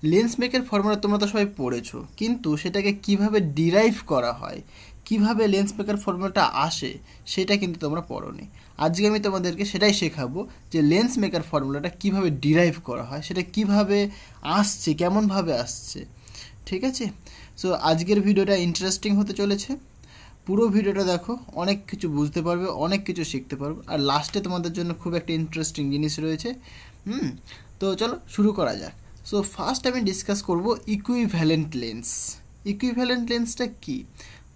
Lens মেকের formula তোমরা তো সবাই পড়েছো, কিন্তু সেটাকে কিভাবে ডিরাইভ করা হয়, কিভাবে লেন্স মেকার ফর্মুলাটা আসে, সেটা কিন্তু তোমরা পড়োনি। আজকে আমি তোমাদেরকে সেটাই শেখাবো যে লেন্স মেকার ফর্মুলাটা কিভাবে ডিরাইভ করা হয়, সেটা কিভাবে আসছে, কেমনভাবে আসছে। ঠিক আছে? সো আজকের ভিডিওটা ইন্টারেস্টিং হতে চলেছে। পুরো ভিডিওটা দেখো, অনেক কিছু বুঝতে পারবে, অনেক কিছু শিখতে পারবে, আর লাস্টে তোমাদের জন্য খুব একটা ইন্টারেস্টিং জিনিস রয়েছে। তো চলো শুরু করা যাক। সো ফার্স্ট আমি ডিসকাস করব ইকুইভ্যালেন্ট লেন্স। ইকুইভ্যালেন্ট লেন্সটা কি?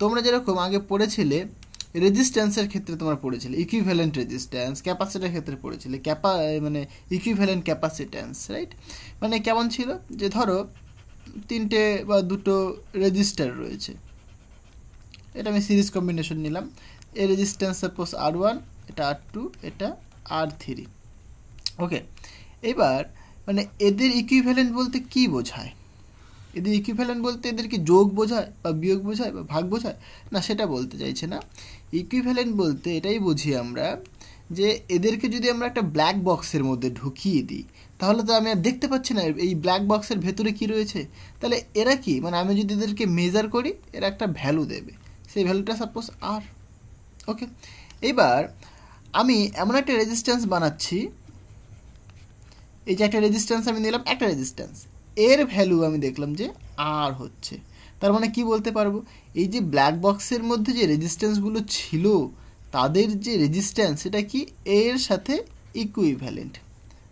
তোমরা যেরকম আগে পড়েছিলে রেজিস্ট্যান্সের ক্ষেত্রে তোমরা পড়েছিলে ইকুইভ্যালেন্ট রেজিস্ট্যান্স, ক্যাপাসিটার ক্ষেত্রে পড়েছিলে মানে ইকুইভ্যালেন্ট ক্যাপাসিট্যান্স, রাইট? মানে কেমন ছিল, যে ধরো তিনটে বা দুটো রেজিস্টার রয়েছে, এটা আমি সিরিজ কম্বিনেশন নিলাম। এ রেজিস্ট্যান্স সাপোজ R1, এটা R2, এটা R3। ওকে, এবার মানে এদের ইকুইভ্যালেন্ট বলতে কি বোঝায়? এদের ইকুইভ্যালেন্ট বলতে এদের কি যোগ বোঝায় বা বিয়োগ বোঝায় বা ভাগ বোঝায়? না, সেটা বলতে চাইছে না। ইকুইভ্যালেন্ট বলতে এটাই বুঝি আমরা যে এদেরকে যদি আমরা একটা ব্ল্যাক বক্সের মধ্যে ঢুকিয়ে দিই, তাহলে তো আমি আর দেখতে পাচ্ছি না এই ব্ল্যাক বক্সের ভেতরে কি রয়েছে। তাহলে এরা কি, মানে আমি যদি এদেরকে মেজার করি, এরা একটা ভ্যালু দেবে, সেই ভ্যালুটা সাপোজ R। ওকে, এবার আমি এমন একটা রেজিস্ট্যান্স বানাচ্ছি, এই যে একটা রেজিস্ট্যান্স আমি নিলাম, একটা রেজিস্ট্যান্স, এর ভ্যালু আমি দেখলাম যে R হচ্ছে। তার মানে কি বলতে পারবো, এই যে ব্ল্যাক বক্সের মধ্যে যে রেজিস্ট্যান্সগুলো ছিল, তাদের যে রেজিস্ট্যান্স সেটা কি এর সাথে ইকুইভ্যালেন্ট।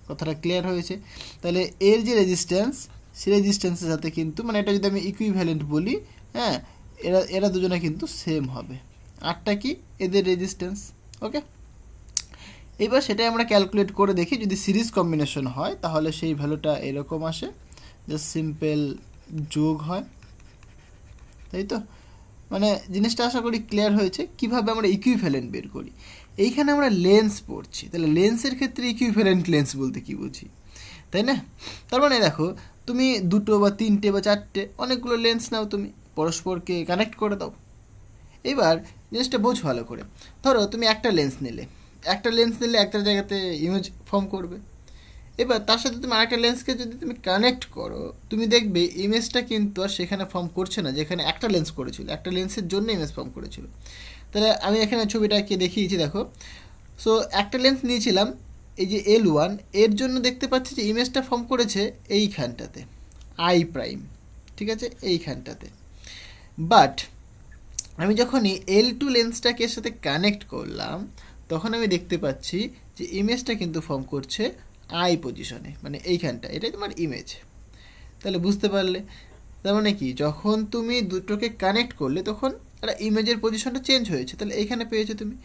কথাটা ক্লিয়ার হয়েছে? তাহলে এর যে রেজিস্ট্যান্স, সেই রেজিস্ট্যান্সের সাথে কিন্তু, মানে এটা যদি আমি ইকুইভ্যালেন্ট বলি, হ্যাঁ, এরা এরা দুজনে কিন্তু সেম হবে। আরটা কি এদের রেজিস্ট্যান্স। ওকে, এবার সেটাই আমরা ক্যালকুলেট করে দেখি, যদি সিরিজ কম্বিনেশন হয় তাহলে সেই ভ্যালুটা এরকম আসে, জাস্ট সিম্পল যোগ হয়, তাই তো? মানে জিনিসটা আশা করি ক্লিয়ার হয়েছে কিভাবে আমরা ইকুইভ্যালেন্ট বের করি। এইখানে আমরা লেন্স পড়ছি, তাহলে লেন্সের ক্ষেত্রে ইকুইভ্যালেন্ট লেন্স বলতে কি বুঝি, তাই না? তার মানে দেখো, তুমি দুটো বা তিনটে বা চারটে অনেকগুলো লেন্স নাও, তুমি পরস্পরকে কানেক্ট করে দাও। এবার জিনিসটা বোঝ ভালো করে। ধরো তুমি একটা লেন্স নিলে, একটা জায়গাতে ইমেজ ফর্ম করবে। এবার তার সাথে তুমি আরেকটা লেন্সকে যদি তুমি কানেক্ট করো, তুমি দেখবে ইমেজটা কিন্তু আর সেখানে ফর্ম করছে না যেখানে একটা লেন্স করেছিল, একটা লেন্সের জন্য ইমেজ ফর্ম করেছিল। তাহলে আমি এখানে ছবিটাকে দেখিয়েছি, দেখো। সো একটা লেন্স নিয়েছিলাম, এই যে L1, এর জন্য দেখতে পাচ্ছি যে ইমেজটা ফর্ম করেছে এইখানটাতে, I', ঠিক আছে, এইখানটাতে। বাট আমি যখনই L2 লেন্সটাকে এর সাথে কানেক্ট করলাম, তখন আমি দেখতে পাচ্ছি যে ইমেজটা কিন্তু ফর্ম করছে I পজিশনে, মানে এইখানটা, এটাই তোমার ইমেজ। তাহলে বুঝতে পারলে, তার মানে কি, যখন তুমি দুটোকে কানেক্ট করলে তখন একটা ইমেজের পজিশনটা চেঞ্জ হয়েছে, তাহলে এইখানে পেয়েছো তুমি।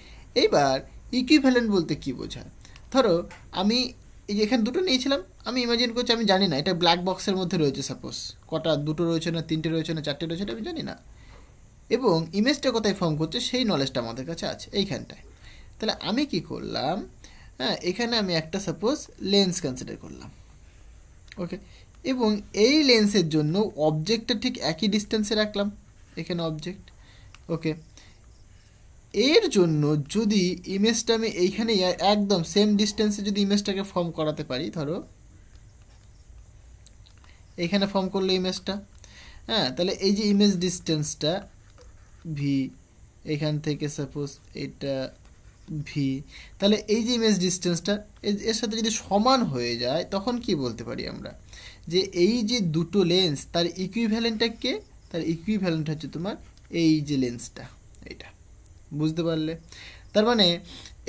এইবার ইকুইভ্যালেন্ট বলতে কি বোঝায়? ধরো আমি এই যে এখানে দুটো নিয়েছিলাম, আমি ইমাজিন করছি আমি জানি না এটা ব্ল্যাক বক্সের মধ্যে রয়েছে, সাপোজ কটা, দুটো রয়েছে না তিনটে রয়েছে না চারটে রয়েছে, এটা আমি জানি না, এবং ইমেজটা কোথায় ফর্ম করছে সেই নলেজটা আমাদের কাছে আছে এইখানটায়। তাহলে আমি কি করলাম, হ্যাঁ, এখানে আমি একটা সাপোজ লেন্স কনসিডার করলাম। ওকে, এবং এই লেন্সের জন্য অবজেক্টটা ঠিক একই ডিস্টেন্সে রাখলাম, এখানে অবজেক্ট। ওকে, এর জন্য যদি ইমেজটা আমি এইখানে একদম সেম ডিস্টেন্সে যদি ইমেজটাকে ফর্ম করাতে পারি, ধরো এইখানে ফর্ম করলো ইমেজটা, হ্যাঁ, তাহলে এই যে ইমেজ ডিস্টেন্সটা ভি, এখান থেকে সাপোজ এটা ভি, তাহলে এই যে ইমেজ ডিস্টেন্সটা এর সাথে যদি সমান হয়ে যায়, তখন কি বলতে পারি আমরা, যে এই যে দুটো লেন্স তার ইকুইভ্যালেন্টটা কে, তার ইকুইভ্যালেন্ট হচ্ছে তোমার এই যে লেন্সটা, এটা। বুঝতে পারলে? তার মানে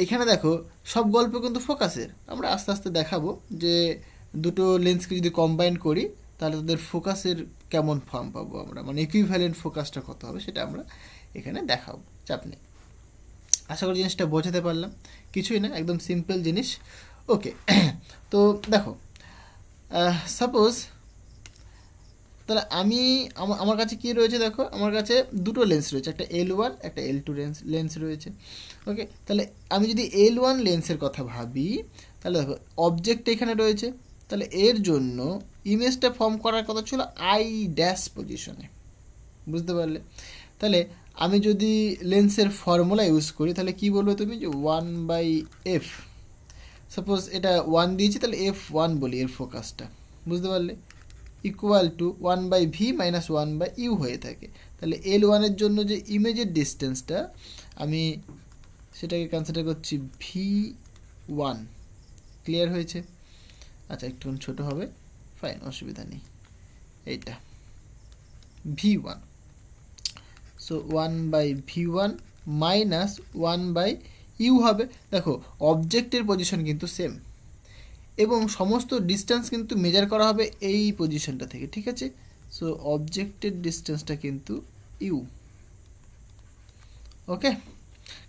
এখানে দেখো, সব গল্প কিন্তু ফোকাসের। আমরা আস্তে আস্তে দেখাবো যে দুটো লেন্সকে যদি কম্বাইন করি তাহলে তাদের ফোকাসের কেমন ফর্ম পাবো আমরা, মানে ইকুইভ্যালেন্ট ফোকাসটা কত হবে সেটা আমরা এখানে দেখাবো, চাপ নেই। আশা করি জিনিসটা বোঝাতে পারলাম, কিছুই না, একদম সিম্পল জিনিস। ওকে, তো দেখো, সাপোজ তাহলে আমি আমার কাছে কি রয়েছে, দেখো আমার কাছে দুটো লেন্স রয়েছে, একটা L1 একটা L2 লেন্স রয়েছে। ওকে, তাহলে আমি যদি L1 লেন্সের কথা ভাবি, তাহলে দেখো অবজেক্ট এখানে রয়েছে, তাহলে এর জন্য ইমেজটা ফর্ম করার কথা ছিল I' পজিশনে। বুঝতে পারলে? তাহলে আমি যদি লেন্সের ফর্মুলা ইউজ করি, তাহলে কি বলবো তুমি, যে 1/f, সাপোজ এটা 1 দিয়েছি, তাহলে f1 বলি এর ফোকাসটা। বুঝতে পারলে? Equal to 1/v minus 1/u হয়ে থাকে। তাহলে L1 এর জন্য যে ইমেজের ডিস্টেন্সটা আমি সেটাকে কনসিডার করছি v1। ক্লিয়ার হয়েছে? আচ্ছা, একটু ছোট হবে, ফাইন, অসুবিধা নেই। এইটা v1, so 1/v1 minus 1/u হবে। দেখো অবজেক্টের পজিশন কিন্তু সেম এবং সমস্ত ডিস্টেন্স কিন্তু মেজার করা হবে এই পজিশনটা থেকে, ঠিক আছে? সো অবজেক্টের ডিস্টেন্সটা কিন্তু ইউ। ওকে,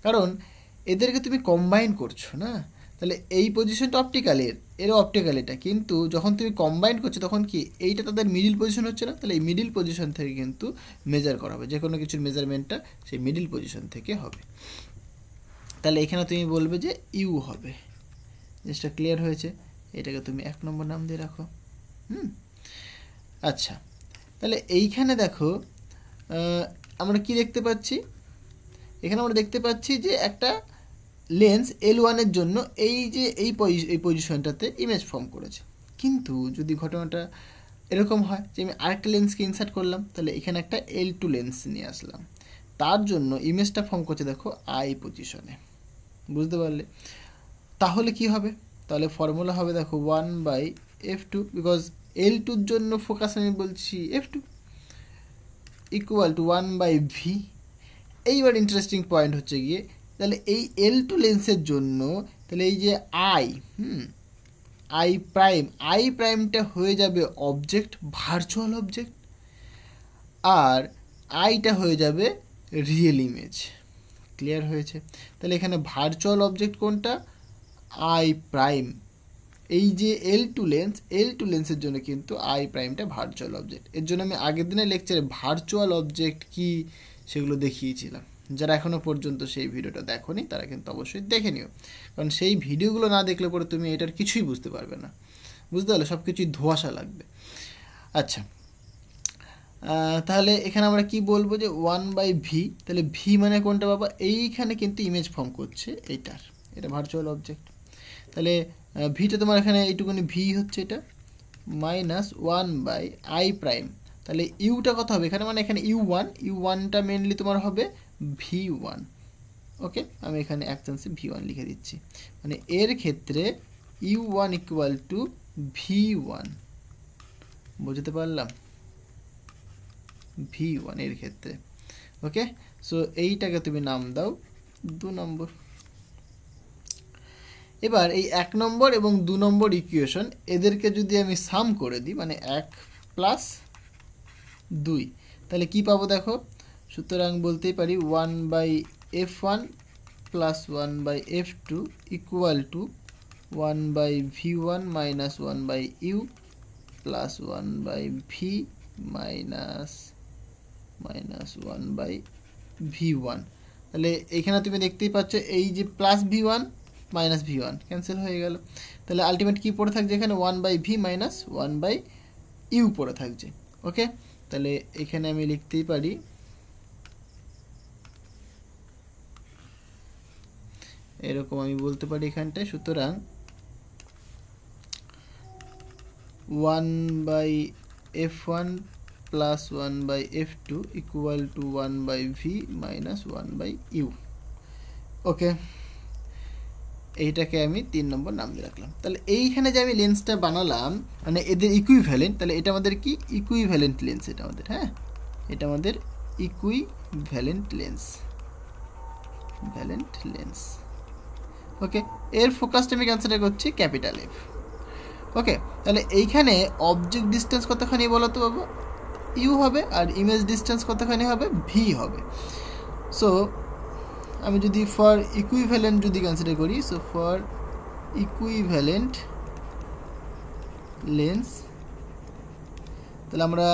কারণ এদেরকে তুমি কম্বাইন করছো না, তাহলে এই পজিশনটা অপটিক্যালের, এরও অপটিক্যাল এটা, কিন্তু যখন তুমি কম্বাইন করছো তখন কি এইটা তাদের মিডিল পজিশন হচ্ছে না? তাহলে এই মিডিল পজিশন থেকে কিন্তু মেজার করা হবে, যে কোনো কিছুর মেজারমেন্টটা সেই মিডিল পজিশন থেকে হবে। তাহলে এখানে তুমি বলবে যে ইউ হবে। জিনিসটা ক্লিয়ার হয়েছে? এটাকে তুমি 1 নম্বর নাম দিয়ে রাখো। আচ্ছা, তাহলে এইখানে দেখো আমরা কি দেখতে পাচ্ছি? এখানে আমরা দেখতে পাচ্ছি যে একটা লেন্স L1 এর জন্য এই যে এই পজিশনটাতে ইমেজ ফর্ম করেছে। কিন্তু যদি ঘটনাটা এরকম হয় যে আমি আরেকটা লেন্সকে ইনসার্ট করলাম, তাহলে এখানে একটা L2 লেন্স নিয়ে আসলাম, তার জন্য ইমেজটা ফর্ম করছে দেখো আই পজিশনে। বুঝতে পারলে? তাহলে কি হবে? তাহলে ফর্মুলা হবে দেখো 1/f2, বিকজ L2 এর জন্য ফোকাস আমি বলছি f2, ইকুয়াল টু 1/v। এইবার ইন্টারেস্টিং পয়েন্ট হচ্ছে গিয়ে, তাহলে এই L2 লেন্সের জন্য তাহলে এই যে আই প্রাইমটা হয়ে যাবে অবজেক্ট, ভার্চুয়াল অবজেক্ট, আর আইটা হয়ে যাবে রিয়েল ইমেজ। ক্লিয়ার হয়েছে? তাহলে এখানে ভার্চুয়াল অবজেক্ট কোনটা? I prime. এই যে L2 লেন্সের জন্য কিন্তু আই প্রাইমটা ভার্চুয়াল অবজেক্ট। এর জন্য আমি আগের দিনের লেকচারে ভার্চুয়াল অবজেক্ট কি সেগুলো দেখিয়েছিলাম। যারা এখনও পর্যন্ত সেই ভিডিওটা দেখোনি তারা কিন্তু অবশ্যই দেখে নিও, কারণ সেই ভিডিওগুলো না দেখলে পরে তুমি এটার কিছুই বুঝতে পারবে না। বুঝতে পারলে? সব কিছুই ধোঁয়াশা লাগবে। আচ্ছা, তাহলে এখানে আমরা কি বলবো যে 1/v, তাহলে ভি মানে কোনটা বাবা? এইখানে কিন্তু ইমেজ ফর্ম করছে এইটার, এটা ভার্চুয়াল অবজেক্ট। তাহলে ভিটা তোমার এখানে এইটুকুনি ভি হচ্ছে, এটা মাইনাস 1/i প্রাইম। তাহলে ইউটা কত হবে এখানে? মানে এখানে ইউ1টা মেনলি তোমার হবে v1। ওকে, আমি এখানে এক চান্সে v1 লিখে দিচ্ছি, মানে এর ক্ষেত্রে u1 ইকুয়াল টু v1। বুঝতে পারলাম? v1 এর ক্ষেত্রে। ওকে, সো এইটাকে তুমি নাম দাও 2 নম্বর। এবার এই 1 নম্বর এবং 2 নম্বর ইকুয়েশন এদেরকে যদি আমি সাম করে দিই, মানে 1 প্লাস 2, তাহলে কি পাবো দেখো? সুতরাং বলতেই পারি 1/f1 plus 1/f2 equal to 1/v1 minus 1/u plus 1/v minus 1/v1। তাহলে এখানে তুমি দেখতেই পাচ্ছ এই যে plus v1 minus v1 cancel হয়ে গেল। তাহলে আলটিমেট কি পড়ে থাকছে এখানে? 1/v মাইনাস 1/u পড়ে থাকছে। ওকে, তাহলে এখানে আমি লিখতেই পারি এরকম, আমি বলতে পারি এখানটায়, সুতরাং 1/f1 plus 1/f2 equal to 1/v minus 1/u। ওকে, এইটাকে আমি 3 নম্বর নাম দিয়ে রাখলাম। তাহলে এইখানে যে আমি লেন্সটা বানালাম, মানে এদের ইকুইভ্যালেন্ট, তাহলে এটা আমাদের কি? ইকুইভ্যালেন্ট লেন্স এটা আমাদের। হ্যাঁ, এটা আমাদের ইকুইভ্যালেন্ট লেন্স। ওকে, এর ফোকাসটা আমি কনসিডার করছি ক্যাপিটাল এফ। ওকে, তাহলে এইখানে অবজেক্ট ডিস্টেন্স কতখানি বলো তো বাবা? ইউ হবে, আর ইমেজ ডিস্টেন্স কতখানি হবে? ভি হবে। সো আমি যদি ফর ইকুইভ্যালেন্ট যদি কনসিডার করি, সো ফর ইকুইভ্যালেন্ট লেন্স, তাহলে আমরা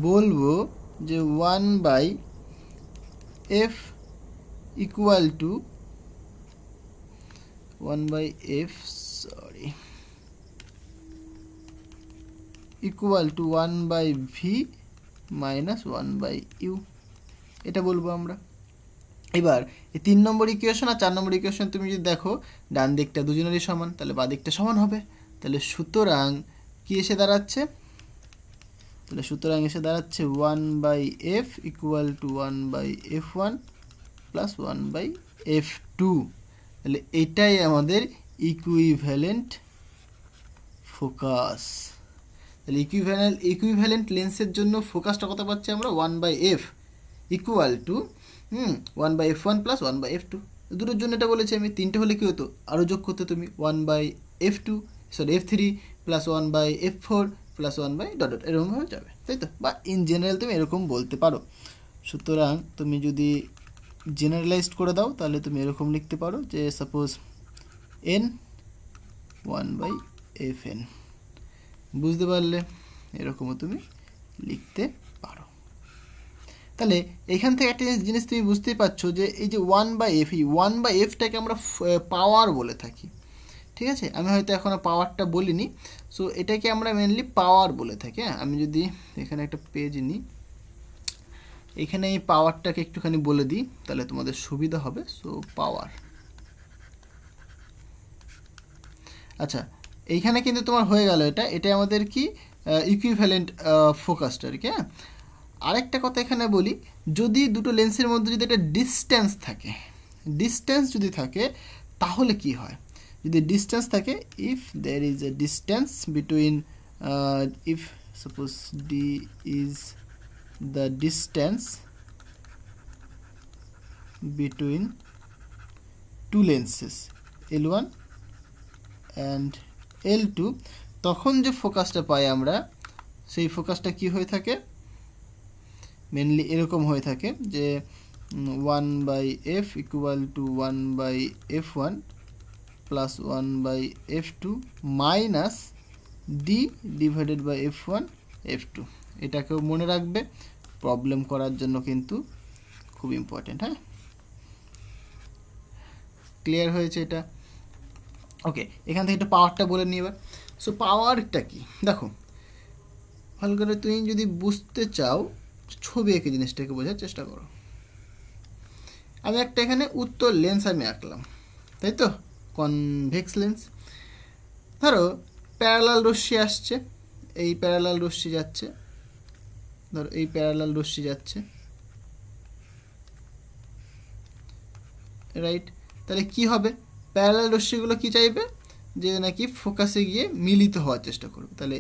বলবো যে 1/f equal two 1/f equal two 1/v minus 1/u, এটা বলবো আমরা। এবার এই 3 নম্বর ইকুয়েশন আর 4 নম্বর ইকুয়েশন তুমি যদি দেখো, ডান দিকটা দুজনেরই সমান, তাহলে বাঁ দিকটা সমান হবে। তাহলে সুতরাং কি এসে দাঁড়াচ্ছে? তাহলে সুতরাং এসে দাঁড়াচ্ছে 1/f equal to 1/f1 plus 1/f2। তাহলে এটাই আমাদের ইকুইভ্যালেন্ট ফোকাস। তাহলে ইকুইভ্যালেন্ট লেন্সের জন্য ফোকাসটা কত পাচ্ছি আমরা 1/f equal to 1/f1 plus 1/f2। দুটোর জন্য এটা বলেছি আমি, তিনটে হলে কী হতো, আরও যোগ করতে তুমি 1/f3 plus 1/f4 plus 1 dot এরকমভাবে যাবে, তাই তো? বা ইন জেনারেল তুমি এরকম বলতে পারো। সুতরাং তুমি যদি জেনারেলাইজড করে দাও তাহলে তুমি এরকম লিখতে পারো যে সাপোজ n 1/fn। বুঝতে পারলে? এরকমও তুমি লিখতে পারো। তাহলে এখান থেকে একটা জিনিস তুমি বুঝতেই পারছো যে এই যে 1/f, এই 1/fটাকে আমরা পাওয়ার বলে থাকি, ঠিক আছে? আমি হয়তো এখনও পাওয়ারটা বলিনি, সো এটাকে আমরা মেনলি পাওয়ার বলে থাকি। হ্যাঁ, আমি যদি এখানে একটা পেজ নিই, এখানে এই পাওয়ারটাকে একটুখানি বলে দিই তাহলে তোমাদের সুবিধা হবে। সো পাওয়ার, আচ্ছা এইখানে কিন্তু তোমার হয়ে গেল এটা আমাদের কি ইকুইভ্যালেন্ট ফোকাসটা আর কি। হ্যাঁ, আরেকটা কথা এখানে বলি, যদি দুটো লেন্সের মধ্যে যদি একটা ডিস্টেন্স যদি থাকে তাহলে কি হয়? যদি ডিস্টেন্স থাকে, if there is a distance between, if suppose D is the distance between two lenses L1 and L2, তখন যে ফোকাসটা পাই আমরা সেই ফোকাসটা কি হয়ে থাকে, মেনলি এরকম হয়ে থাকে যে 1/f equal to 1/f1 plus 1/f2 minus D divided by f1 f2। এটাকেও মনে রাখবে, প্রবলেম করার জন্য কিন্তু খুব ইম্পর্টেন্ট। হ্যাঁ, ক্লিয়ার হয়েছে এটা? ওকে, এখান থেকে একটু পাওয়ারটা বলে নিই এবার। সো পাওয়ারটা কি দেখো ভালো করে, তুমি যদি বুঝতে চাও ছবি এঁকে জিনিসটাকে বোঝার চেষ্টা করো। আমি একটা এখানে উত্তর লেন্স আমি আঁকলাম, তাই তো, কনভেক্স লেন্স। ধরো প্যারালাল রশ্মি আসছে, এই প্যারালাল রশ্মি যাচ্ছে, ধরো এই প্যারালাল রশ্মি যাচ্ছে, রাইট? তাহলে কি হবে, প্যারালাল রশ্মিগুলো কি চাইবে, যে নাকি ফোকাসে গিয়ে মিলিত হওয়ার চেষ্টা করবে। তাহলে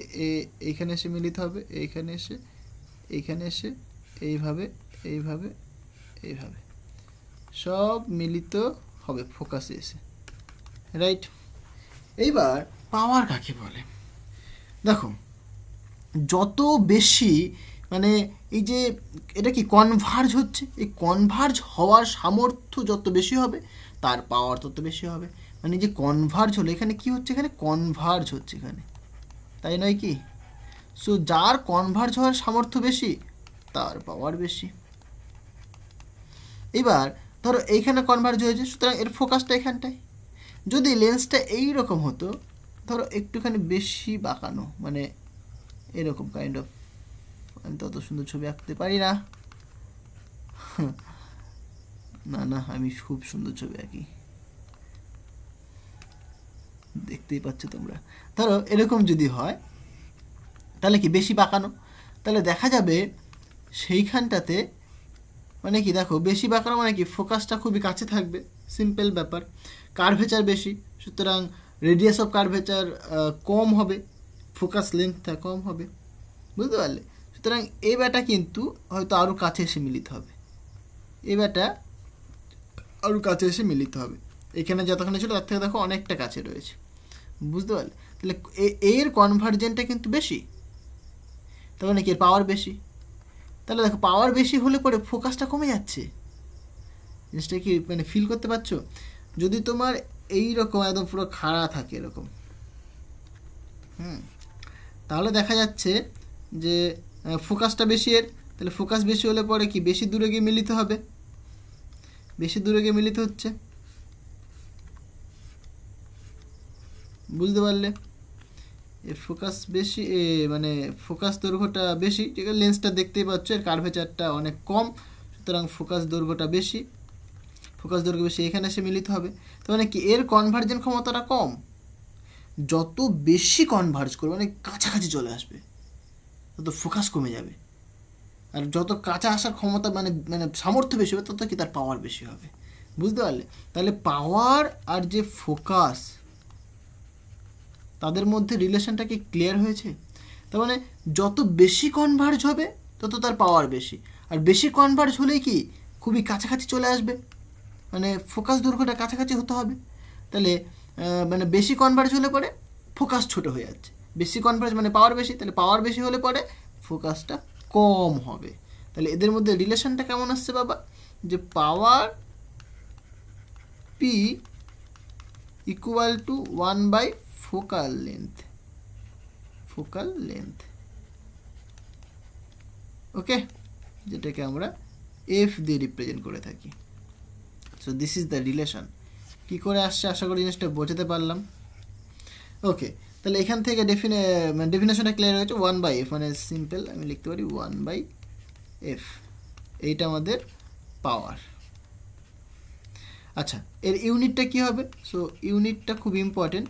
এইখানে এসে মিলিত হবে, এইখানে এসে, এইখানে এসে, এইভাবে এইভাবে এইভাবে সব মিলিত হবে ফোকাসে এসে, রাইট? এইবার পাওয়ার কাকে বলে দেখো, যত বেশি মানে এই যে এটা কি কনভার্জ হচ্ছে, এই কনভার্জ হওয়ার সামর্থ্য যত বেশি হবে তার পাওয়ার তত বেশি হবে। মানে যে কনভার্জ হলো, এখানে কি হচ্ছে, এখানে কনভার্জ হচ্ছে এখানে, তাই নয় কি? সো যার কনভার্জ হওয়ার সামর্থ্য বেশি তার পাওয়ার বেশি। এবার ধরো এইখানে কনভার্জ হয়েছে, সুতরাং এর ফোকাসটা এখানটায়। যদি লেন্সটা এই রকম হতো, ধরো একটুখানি বেশি বাঁকানো, মানে এরকম কাইন্ড অফ, আমি তো অত সুন্দর ছবি আঁকতে পারি না, না আমি খুব সুন্দর ছবি আঁকি, দেখতেই পাচ্ছ তোমরা। ধরো এরকম যদি হয় তাহলে কি বেশি বাঁকানো, তাহলে দেখা যাবে সেইখানটাতে মানে কি দেখো, বেশি বাঁকানো মানে কি ফোকাসটা খুবই কাছে থাকবে, সিম্পল ব্যাপার। কার্ভেচার বেশি, সুতরাং রেডিয়াস অফ কার্ভেচার কম হবে, ফোকাস লেন্থটা কম হবে, বুঝতে পারলে? সুতরাং এই ব্যাটা কিন্তু হয়তো আরও কাছে এসে মিলিত হবে, এই ব্যাটা আরও কাছে এসে মিলিত হবে, এখানে যতক্ষণে ছিল তার থেকে দেখো অনেকটা কাছে রয়েছে, বুঝতে পারলে? তাহলে এর কনভার্জেন্টটা কিন্তু বেশি, তার মানে কি এর পাওয়ার বেশি। তাহলে দেখো পাওয়ার বেশি হলে পরে ফোকাসটা কমে যাচ্ছে, জিনিসটা কি মানে ফিল করতে পারছো? যদি তোমার এই রকম একদম পুরো খাড়া থাকে এরকম, তাহলে দেখা যাচ্ছে যে ফোকাসটা বেশি এর, তাহলে ফোকাস বেশি হলে পরে কি বেশি দূরে গিয়ে মিলিত হবে, বেশি দূরে গিয়ে মিলিত হচ্ছে, বুঝতে পারলে? এর ফোকাস বেশি, মানে ফোকাস দৈর্ঘ্যটা বেশি, ঠিক আছে? লেন্সটা দেখতেই পাচ্ছ এর কার্ভেচারটা অনেক কম, সুতরাং ফোকাস দৈর্ঘ্যটা বেশি, ফোকাস দৈর্ঘ্য বেশি, এখানে এসে মিলিত হবে। তো মানে কি এর কনভার্জেন্ট ক্ষমতাটা কম, যত বেশি কনভার্জ করবে মানে কাছাকাছি চলে আসবে, তত তত ফোকাস কমে যাবে। আর যত কাছে আসার ক্ষমতা মানে মানে সামর্থ্য বেশি হবে, তত কি তার পাওয়ার বেশি হবে। বুঝতে পারলে? তাহলে পাওয়ার আর যে ফোকাস, তাদের মধ্যে রিলেশনটা কি ক্লিয়ার হয়েছে? তার মানে যত বেশি কনভার্জ হবে তত তার পাওয়ার বেশি, আর বেশি কনভার্জ হলেই কি খুবই কাছাকাছি চলে আসবে, মানে ফোকাস দৈর্ঘ্যটা কাছাকাছি হতে হবে। তাহলে মানে বেশি কনভার্জ হলে পরে ফোকাস ছোট হয়ে যাচ্ছে, বেশি কনভার্জ মানে পাওয়ার বেশি, তাহলে পাওয়ার বেশি হলে পরে ফোকাসটা কম হবে। তাহলে এদের মধ্যে রিলেশনটা কেমন আসছে বাবা, যে power P equal to 1/, focal length, focal length. Okay, যেটাকে আমরা এফ দিয়ে রিপ্রেজেন্ট করে থাকি। So this is the relation. কী করে আসছে আশা করি জিনিসটা বোঝাতে পারলাম। ওকে, তাহলে এখান থেকে ডেফিনেশনটা ক্লিয়ার হয়েছে। 1/f মানে সিম্পল আমি লিখতে পারি 1/f, এইটা আমাদের পাওয়ার। আচ্ছা, এর ইউনিটটা কী হবে? সো ইউনিটটা খুব ইম্পর্টেন্ট,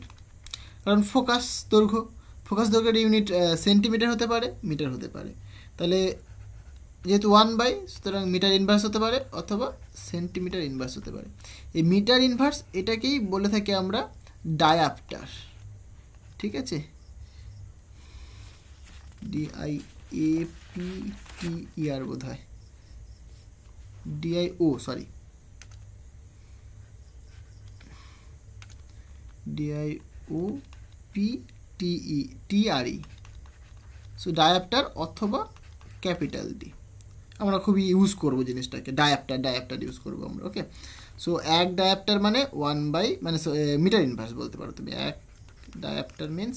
কারণ ফোকাস দৈর্ঘ্যের ইউনিট সেন্টিমিটার হতে পারে, মিটার হতে পারে। তাহলে যেহেতু 1/, সুতরাং মিটার ইনভার্স হতে পারে অথবা সেন্টিমিটার ইনভার্স হতে পারে। এই মিটার ইনভার্স এটাকেই বলে থাকি আমরা ডায়াপ্টার। ঠিক আছে, DIAPTER বোধ হয়, DIOPTERE, সো ডায়াপ্টার অথবা ক্যাপিটাল ডি। আমরা খুবই ইউজ করব জিনিসটাকে, ডায়াপ্টার ইউজ করবো আমরা। ওকে, সো এক ডায়াপ্টার মানে 1/, মানে মিটার ইনভার্স বলতে পারো তুমি। এক ডায়াপ্টার মিন্স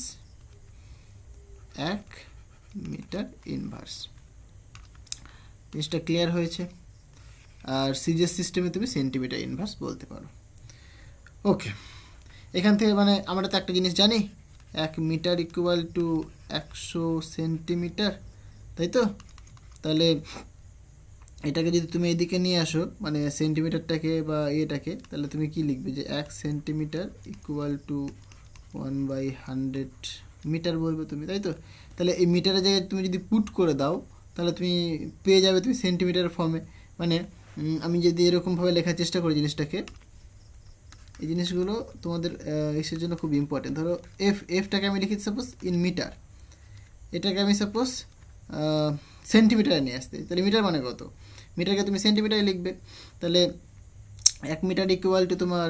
1 মিটার ইনভার্স। জিনিসটা ক্লিয়ার হয়েছে? আর সিজিএস সিস্টেমে তুমি সেন্টিমিটার ইনভার্স বলতে পারো। ওকে, এখান থেকে মানে আমরা তো একটা জিনিস জানি, 1 মিটার ইকুয়াল টু 100 সেন্টিমিটার, তাই তো? তাহলে এটাকে যদি তুমি এদিকে নিয়ে আসো, মানে সেন্টিমিটারটাকে বা এটাকে, তাহলে তুমি কি লিখবে, যে 1 সেন্টিমিটার ইকুয়াল টু 1/100 মিটার বলবে তুমি, তাই তো? তাহলে এই মিটারের জায়গায় তুমি যদি পুট করে দাও, তাহলে তুমি পেয়ে যাবে তুমি সেন্টিমিটার ফর্মে। মানে আমি যদি এরকমভাবে লেখার চেষ্টা করি জিনিসটাকে, এই জিনিসগুলো তোমাদের এসের জন্য খুব ইম্পর্টেন্ট। ধরো এফটাকে আমি লিখি সাপোজ ইন মিটার, এটাকে আমি সাপোজ সেন্টিমিটারে নিয়ে আসতে, তাহলে মিটার মানে কত, মিটারকে তুমি সেন্টিমিটারে লিখবে। তাহলে 1 মিটার ইকুয়াল টু তোমার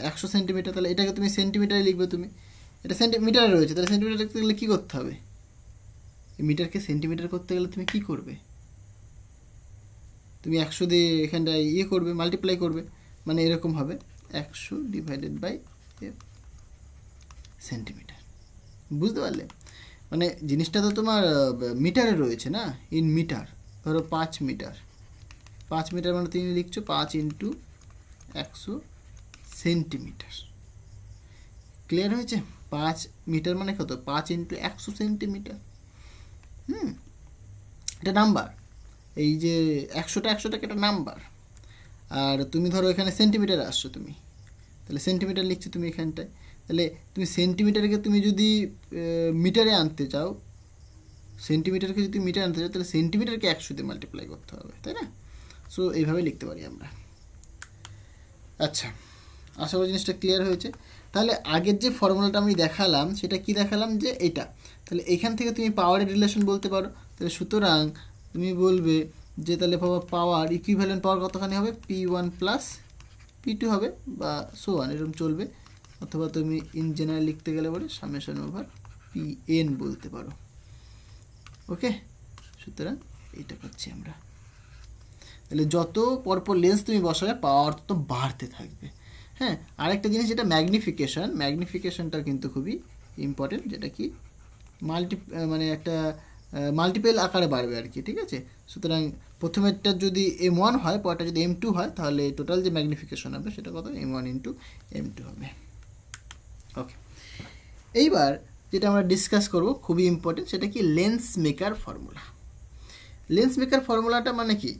100 সেন্টিমিটার, তাহলে এটাকে তুমি সেন্টিমিটারে লিখবে। তুমি এটা সেন্টিমিটারে রয়েছে, তাহলে সেন্টিমিটার লিখতে গেলে কী করতে হবে, এই মিটারকে সেন্টিমিটার করতে গেলে তুমি কী করবে, তুমি 100 দিয়ে এখানটায় করবে, মাল্টিপ্লাই করবে, মানে এরকম হবে 100 ডিভাইডেড বাই f সেন্টিমিটার। বুঝতে পারলে? মানে জিনিসটা তো তোমার মিটারে রয়েছে না, ইন মিটার। ধরো 5 মিটার, 5 মিটার মানে তুমি লিখছো 5 ইন্টু 100 সেন্টিমিটার। ক্লিয়ার হয়েছে? 5 মিটার মানে কত, 5 ইন্টু 100 সেন্টিমিটার। এটা নাম্বার, এই যে 100টাকে একটা নাম্বার। আর তুমি ধরো এখানে সেন্টিমিটারে আসছো তুমি, তাহলে সেন্টিমিটার লিখছো তুমি এখানটায়। তাহলে তুমি সেন্টিমিটারকে তুমি যদি মিটারে আনতে চাও, সেন্টিমিটারকে যদি মিটারে আনতে চাও, তাহলে সেন্টিমিটারকে 100 দিয়ে মাল্টিপ্লাই করতে হবে, তাই না? সো এইভাবে লিখতে পারি আমরা। আচ্ছা, আশা করি জিনিসটা ক্লিয়ার হয়েছে। তাহলে আগের যে ফর্মুলাটা আমি দেখালাম, সেটা কি দেখালাম, যে এটা। তাহলে এখান থেকে তুমি পাওয়ারের রিলেশন বলতে পারো। তাহলে সুতরাং তুমি বলবে যে তাহলে পাওয়ার ইকুইভ্যালেন্ট পাওয়ার কতখানি হবে, P1 প্লাস P2 হবে, বা সো ওয়ান, এরকম চলবে। অথবা তুমি ইন জেনারেল লিখতে গেলে বলে সামেশন ওভার Pn বলতে পারো। ওকে, সুতরাং এইটা পাচ্ছি আমরা। তাহলে যত পরপর লেন্স তুমি বসাবে, পাওয়ার তত বাড়তে থাকবে। হ্যাঁ, আরেকটা জিনিস যেটা ম্যাগনিফিকেশনটা কিন্তু খুবই ইম্পর্টেন্ট, যেটা কি মানে একটা মাল্টিপেল আকারে বাড়বে আর কি। ঠিক আছে, সুতরাং প্রথমেরটা যদি M1 হয়, পরটা যদি M2 হয়, তাহলে টোটাল যে ম্যাগনিফিকেশন হবে সেটা কত, M1 ইন্টু M2 হবে। ওকে, এইবার যেটা আমরা ডিসকাস করব খুবই ইম্পর্টেন্ট, সেটা কি lens maker formula. Lens maker ফর্মুলাটা মানে কি,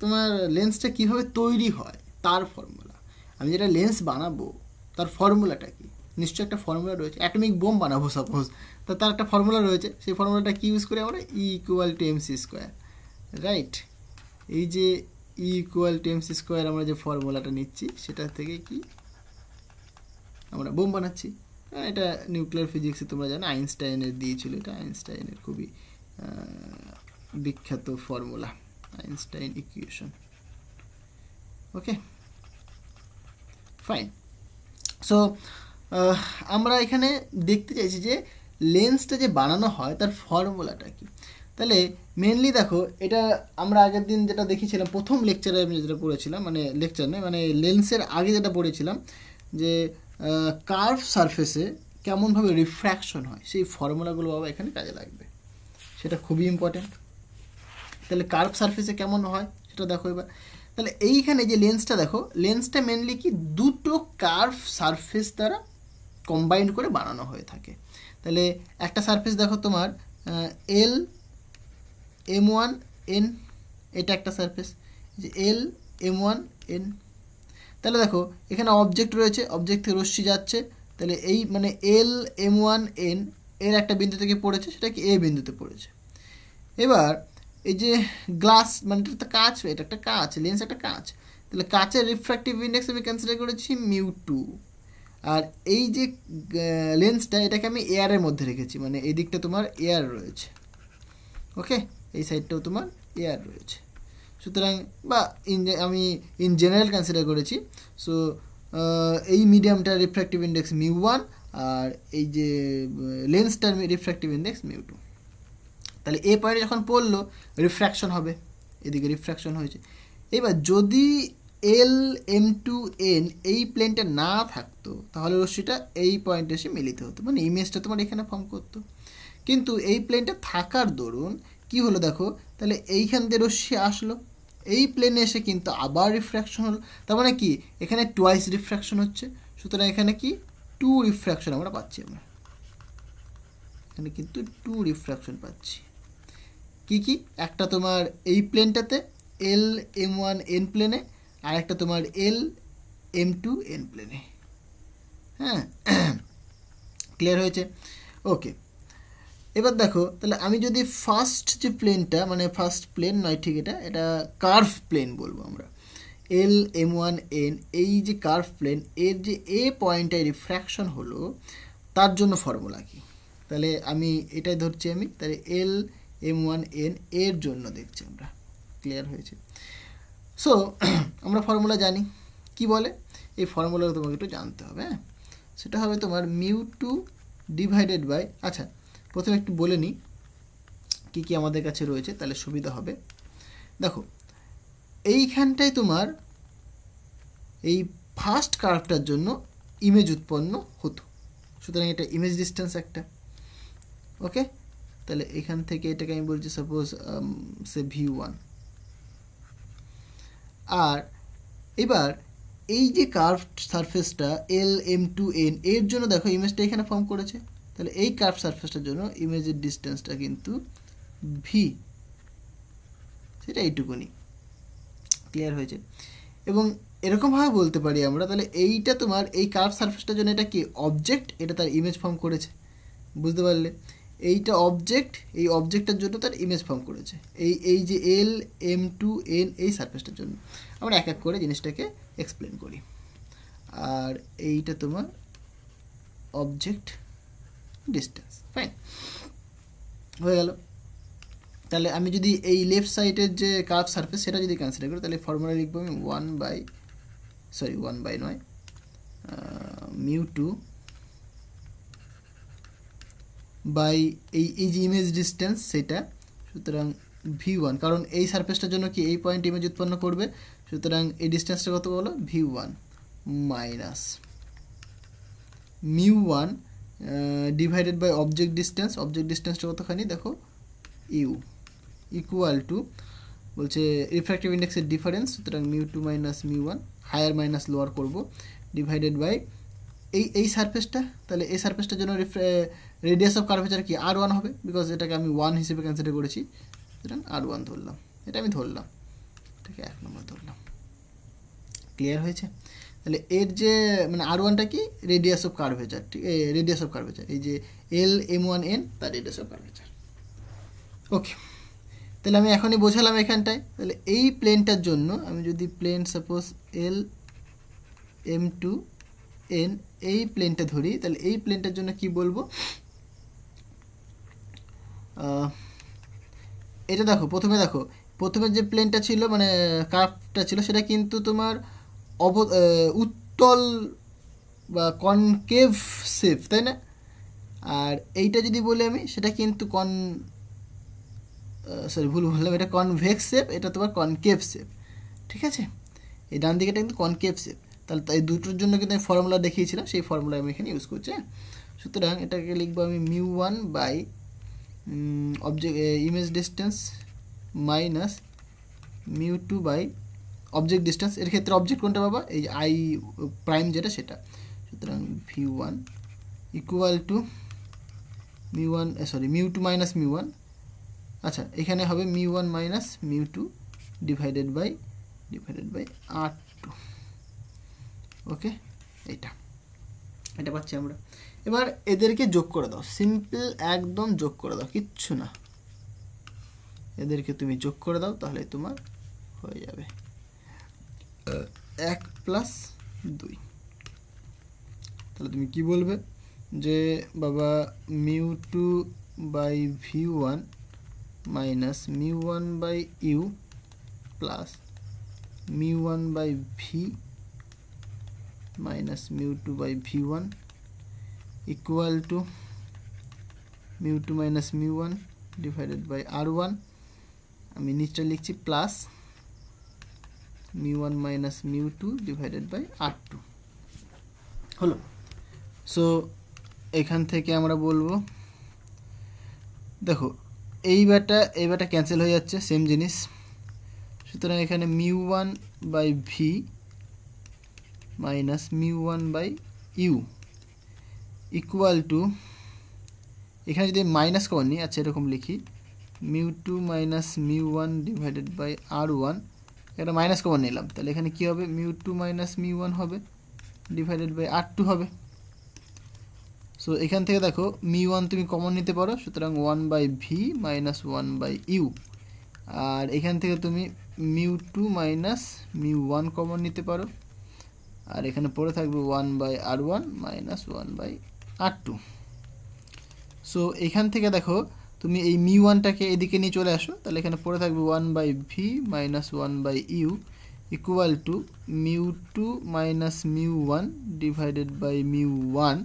তোমার লেন্সটা কীভাবে তৈরি হয় তার ফর্মুলা। আমি যেটা লেন্স বানাবো তার ফর্মুলাটা কি, নিশ্চয়ই একটা ফর্মুলা রয়েছে। অ্যাটমিক বোম বানাবো সাপোজ, তো তার একটা ফর্মুলা রয়েছে, সেই ফর্মুলাটা কি ইউজ করি আমরা? E equal to MC square, right? এই যে E equal to MC square আমরা যে ফর্মুলাটা নিচ্ছি সেটা থেকে কি আমরা বোম বানাচ্ছি। এটা নিউক্লিয়ার ফিজিক্সে তোমরা জানো আইনস্টাইনের দিয়েছিল, এটা আইনস্টাইনের খুবই বিখ্যাত ফর্মুলা, আইনস্টাইন ইকুয়েশন। ওকে, ফাইন। সো আমরা এখানে দেখতে চাইছি যে লেন্সটা যে বানানো হয় তার ফর্মুলাটা কি। তাহলে মেনলি দেখো, এটা আমরা আগের দিন যেটা দেখেছিলাম প্রথম লেকচারে আমি যেটা পড়েছিলাম, মানে লেকচার নয়, মানে লেন্সের আগে যেটা পড়েছিলাম, যে কার্ভ সারফেসে কেমনভাবে রিফ্র্যাকশন হয়, সেই ফর্মুলাগুলো বাবা এখানে কাজে লাগবে, সেটা খুবই ইম্পর্ট্যান্ট। তাহলে কার্ভ সারফেসে কেমন হয় সেটা দেখো এবার। তাহলে এইখানে যে লেন্সটা দেখো, লেন্সটা মেনলি কি দুটো কার্ভ সারফেস দ্বারা কম্বাইন্ড করে বানানো হয়ে থাকে। তাহলে একটা সারফেস দেখো তোমার এল M1N, এটা একটা সারফেস যে এল M1N। তাহলে দেখো এখানে অবজেক্ট রয়েছে, অবজেক্ট থেকে রশ্মি যাচ্ছে, তাহলে এই মানে এল M1N এর একটা বিন্দু থেকে পড়েছে, সেটা কি এ বিন্দুতে পড়েছে। এবার এই যে গ্লাস, মানে এটা একটা কাঁচ, এটা একটা কাঁচ, লেন্স একটা কাঁচ, তাহলে কাঁচের রিফ্র্যাক্টিভ ইন্ডেক্স আমি কনসিডার করেছি μ2, আর এই যে লেন্সটা এটাকে আমি এয়ারের মধ্যে রেখেছি, মানে এই দিকটা তোমার এয়ার রয়েছে, ওকে, এই সাইডটাও তোমার এয়ার রয়েছে। সুতরাং বা আমি ইন জেনারেল কনসিডার করেছি। সো এই মিডিয়ামটার রিফ্র্যাক্টিভ ইন্ডেক্স μ1 আর এই যে লেন্সটার রিফ্র্যাক্টিভ ইন্ডেক্স μ2। তাহলে এ পয়েন্টে যখন পড়লো রিফ্র্যাকশন হবে, এদিকে রিফ্র্যাকশন হয়েছে। এবার যদি LM2N এই প্লেনটা না থাকতো তাহলে রশ্মিটা এই পয়েন্টে এসে মিলিত হতো, মানে ইমেজটা তোমার এখানে ফর্ম করতো। কিন্তু এই প্লেনটা থাকার দরুন কি হলো দেখো, তাহলে এইখান দিয়ে রশ্মি আসলো, এই প্লেনে এসে কিন্তু আবার রিফ্র্যাকশন হলো, তার মানে কি এখানে টুয়াইস রিফ্র্যাকশন হচ্ছে। সুতরাং এখানে কি 2 রিফ্র্যাকশন আমরা পাচ্ছি, আমরা এখানে কিন্তু 2 রিফ্র্যাকশন পাচ্ছি। কি কি? একটা তোমার এই প্লেনটাতে LM1N প্লেনে, আর একটা তোমার LM2N প্লেনে। হ্যাঁ, ক্লিয়ার হয়েছে? ওকে, এবার দেখো তাহলে আমি যদি ফার্স্ট যে প্লেনটা, মানে ফার্স্ট প্লেন নয় ঠিক, এটা কার্ভ প্লেন বলবো আমরা, LM1N, এই যে কার্ভ প্লেন এর যে এ পয়েন্টটায় রিফ্র্যাকশন হলো তার জন্য ফর্মুলা কি? তাহলে আমি এটাই ধরছি আমি, তাহলে LM1N এর জন্য দেখছি আমরা। ক্লিয়ার হয়েছে? সো আমরা ফর্মুলা জানি, কি বলে? এই ফর্মুলা তোমাকে একটু জানতে হবে। হ্যাঁ, সেটা হবে তোমার μ2 ডিভাইডেড বাই, আচ্ছা প্রথমে একটু বলে নিই কী কী আমাদের কাছে রয়েছে, তাহলে সুবিধা হবে। দেখো এইখানটায় তোমার এই ফার্স্ট কার্ভটার জন্য ইমেজ উৎপন্ন হতো, সুতরাং এটা ইমেজ ডিস্টেন্স একটা। ওকে, তাহলে এখান থেকে এটাকে আমি বলছি সাপোজ সে V1। আর এবার এই যে কার্ভ সারফেসটা LM2N এর জন্য দেখো ইমেজটা এখানে ফর্ম করেছে, তাহলে এই কার্ভ সারফেসটার জন্য ইমেজের ডিস্টেন্সটা কিন্তু V, সেটা এইটুকুনি। ক্লিয়ার হয়েছে? এবং এরকমভাবে বলতে পারি আমরা, তাহলে এইটা তোমার এই কার্ভ সারফেসটার জন্য এটা কি অবজেক্ট, এটা তার ইমেজ ফর্ম করেছে, বুঝতে পারলে? এইটা অবজেক্ট, এই অবজেক্টটার জন্য তার ইমেজ ফর্ম করেছে এই যে LM2N এই সারফেসটার জন্য। আমরা এক এক করে জিনিসটাকে এক্সপ্লেন করি। আর এইটা তোমার অবজেক্ট ডিস্টেন্স, ফাইন হয়ে গেল। তাহলে আমি যদি এই লেফট সাইডের যে কার্ভ সারফেস সেটা যদি কনসিডার করি, তাহলে ফর্মুলা লিখবো আমি 1 বাই নয় μ2 বাই এই যে ইমেজ ডিস্টেন্স সেটা, সুতরাং V1, কারণ এই সারফেসটার জন্য কি এই পয়েন্ট ইমেজ উৎপন্ন করবে, সুতরাং এই ডিস্টেন্সটা কত বলো V1 minus μ1 divided by object ডিস্টেন্সটা কতখানি দেখো ইউ ইকুয়াল টু, বলছে রিফ্র্যাক্টিভ ইন্ডেক্সের ডিফারেন্স, সুতরাং μ2 মাইনাস μ1, হায়ার মাইনাস লোয়ার করব, ডিভাইডেড বাই এই সারফেসটা। তাহলে এই সারফেসটার জন্য রেডিয়াস অফ কার্ভেচার কি R1 হবে, বিকজ এটাকে আমি 1 হিসেবে কনসিডার করেছি, সুতরাং R1 ধরলাম, এটা আমি ধরলাম, এটাকে 1 নম্বর ধরলাম। ক্লিয়ার হয়েছে? তাহলে এর যে মানে R1টা কি রেডিয়াস অফ কার্ভেচার, ঠিক রেডিয়াস অফ কার্ভেচার, এই যে LM1N তার রেডিয়াস অফ কার্ভেচার। ওকে, তাহলে আমি এখনই বোঝালাম এখানটায়। তাহলে এই প্লেনটার জন্য আমি যদি প্লেন সাপোজ LM2N এই প্লেনটা ধরি, তাহলে এই প্লেনটার জন্য কি বলবো, এটা দেখো প্রথমে যে প্লেনটা ছিল মানে কার্ভটা ছিল সেটা কিন্তু তোমার উত্তল বা কনকেভ শেপ, তাই না? আর এইটা যদি বলি আমি সেটা কিন্তু ভুল বললাম, এটা কনভেক্স শেপ, এটা তোমার কনকেভ শেপ, ঠিক আছে? এই ডান দিকেটা কিন্তু কনকেভ শেপ। তাহলে এই দুটোর জন্য কিন্তু আমি ফর্মুলা দেখিয়েছিলাম, সেই ফর্মুলা আমি এখানে ইউজ করছি। সুতরাং এটাকে লিখবো আমি μ1 by object image distance minus μ2 by object distance. এর ক্ষেত্রে অবজেক্ট কোনটা পাবা, এই আই প্রাইম যেটা সেটা। সুতরাং v1 ইকুয়াল টু μ2 মাইনাস μ1, আচ্ছা এখানে হবে μ1 মাইনাস μ2 ডিভাইডেড বাই R2। ওকে, এটা পাচ্ছি আমরা। এবার এদেরকে যোগ করে দাও, সিম্পল একদম যোগ করে দাও, কিচ্ছু না, এদেরকে তুমি যোগ করে দাও, তাহলে তোমার হয়ে যাবে 1 প্লাস 2। তাহলে তুমি কি বলবে যে বাবা μ2 by v1 minus μ1 by u plus μ1 by v minus μ2 by v1 equal to μ2 minus μ1 divided by R1। আমি নিচটা লিখছি plus μ1 minus μ2 divided by R2 হলো। সো এখান থেকে আমরা বলবো, দেখো এই বাটা ক্যান্সেল হয়ে যাচ্ছে, সেম জিনিস। সুতরাং এখানে μ1 by v minus μ1 by u equal to, এখানে যদি মাইনাস কমন নিই, আচ্ছা এরকম লিখি μ2 মাইনাস μ1 ডিভাইডেড বাই R1, এটা মাইনাস কমন নিলাম, তাহলে এখানে কি হবে μ2 মাইনাস μ1 হবে ডিভাইডেড বাই R2 হবে। সো এখান থেকে দেখো μ1 তুমি কমন নিতে পারো, সুতরাং 1 by v minus 1 by u, আর এখান থেকে তুমি μ2 মাইনাস μ1 কমন নিতে পারো, আর এখানে পড়ে থাকবে 1 by R1 minus 1 by R2। So এখান থেকে দেখো তুমি এই μ1টাকে এদিকে নিয়ে চলে আসো, তাহলে এখানে পড়ে থাকবে 1 by v minus 1 by u equal to μ2 minus μ1 divided by μ1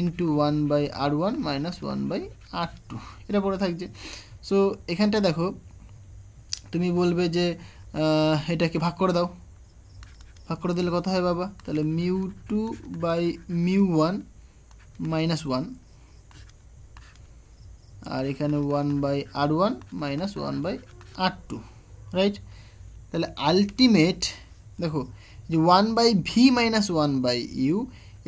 into 1 by R1 minus 1 by R2, এটা পড়ে থাকছে। সো এখানটা দেখো তুমি বলবে যে এটাকে ভাগ করে দাও, ভাগ করে দিলে কত হয় বাবা, তাহলে μ2 বাই μ1 মাইনাস 1, আর এখানে 1 by R1 minus 1 by R2, right? তাহলে আলটিমেট দেখো যে 1 by v minus 1 by u,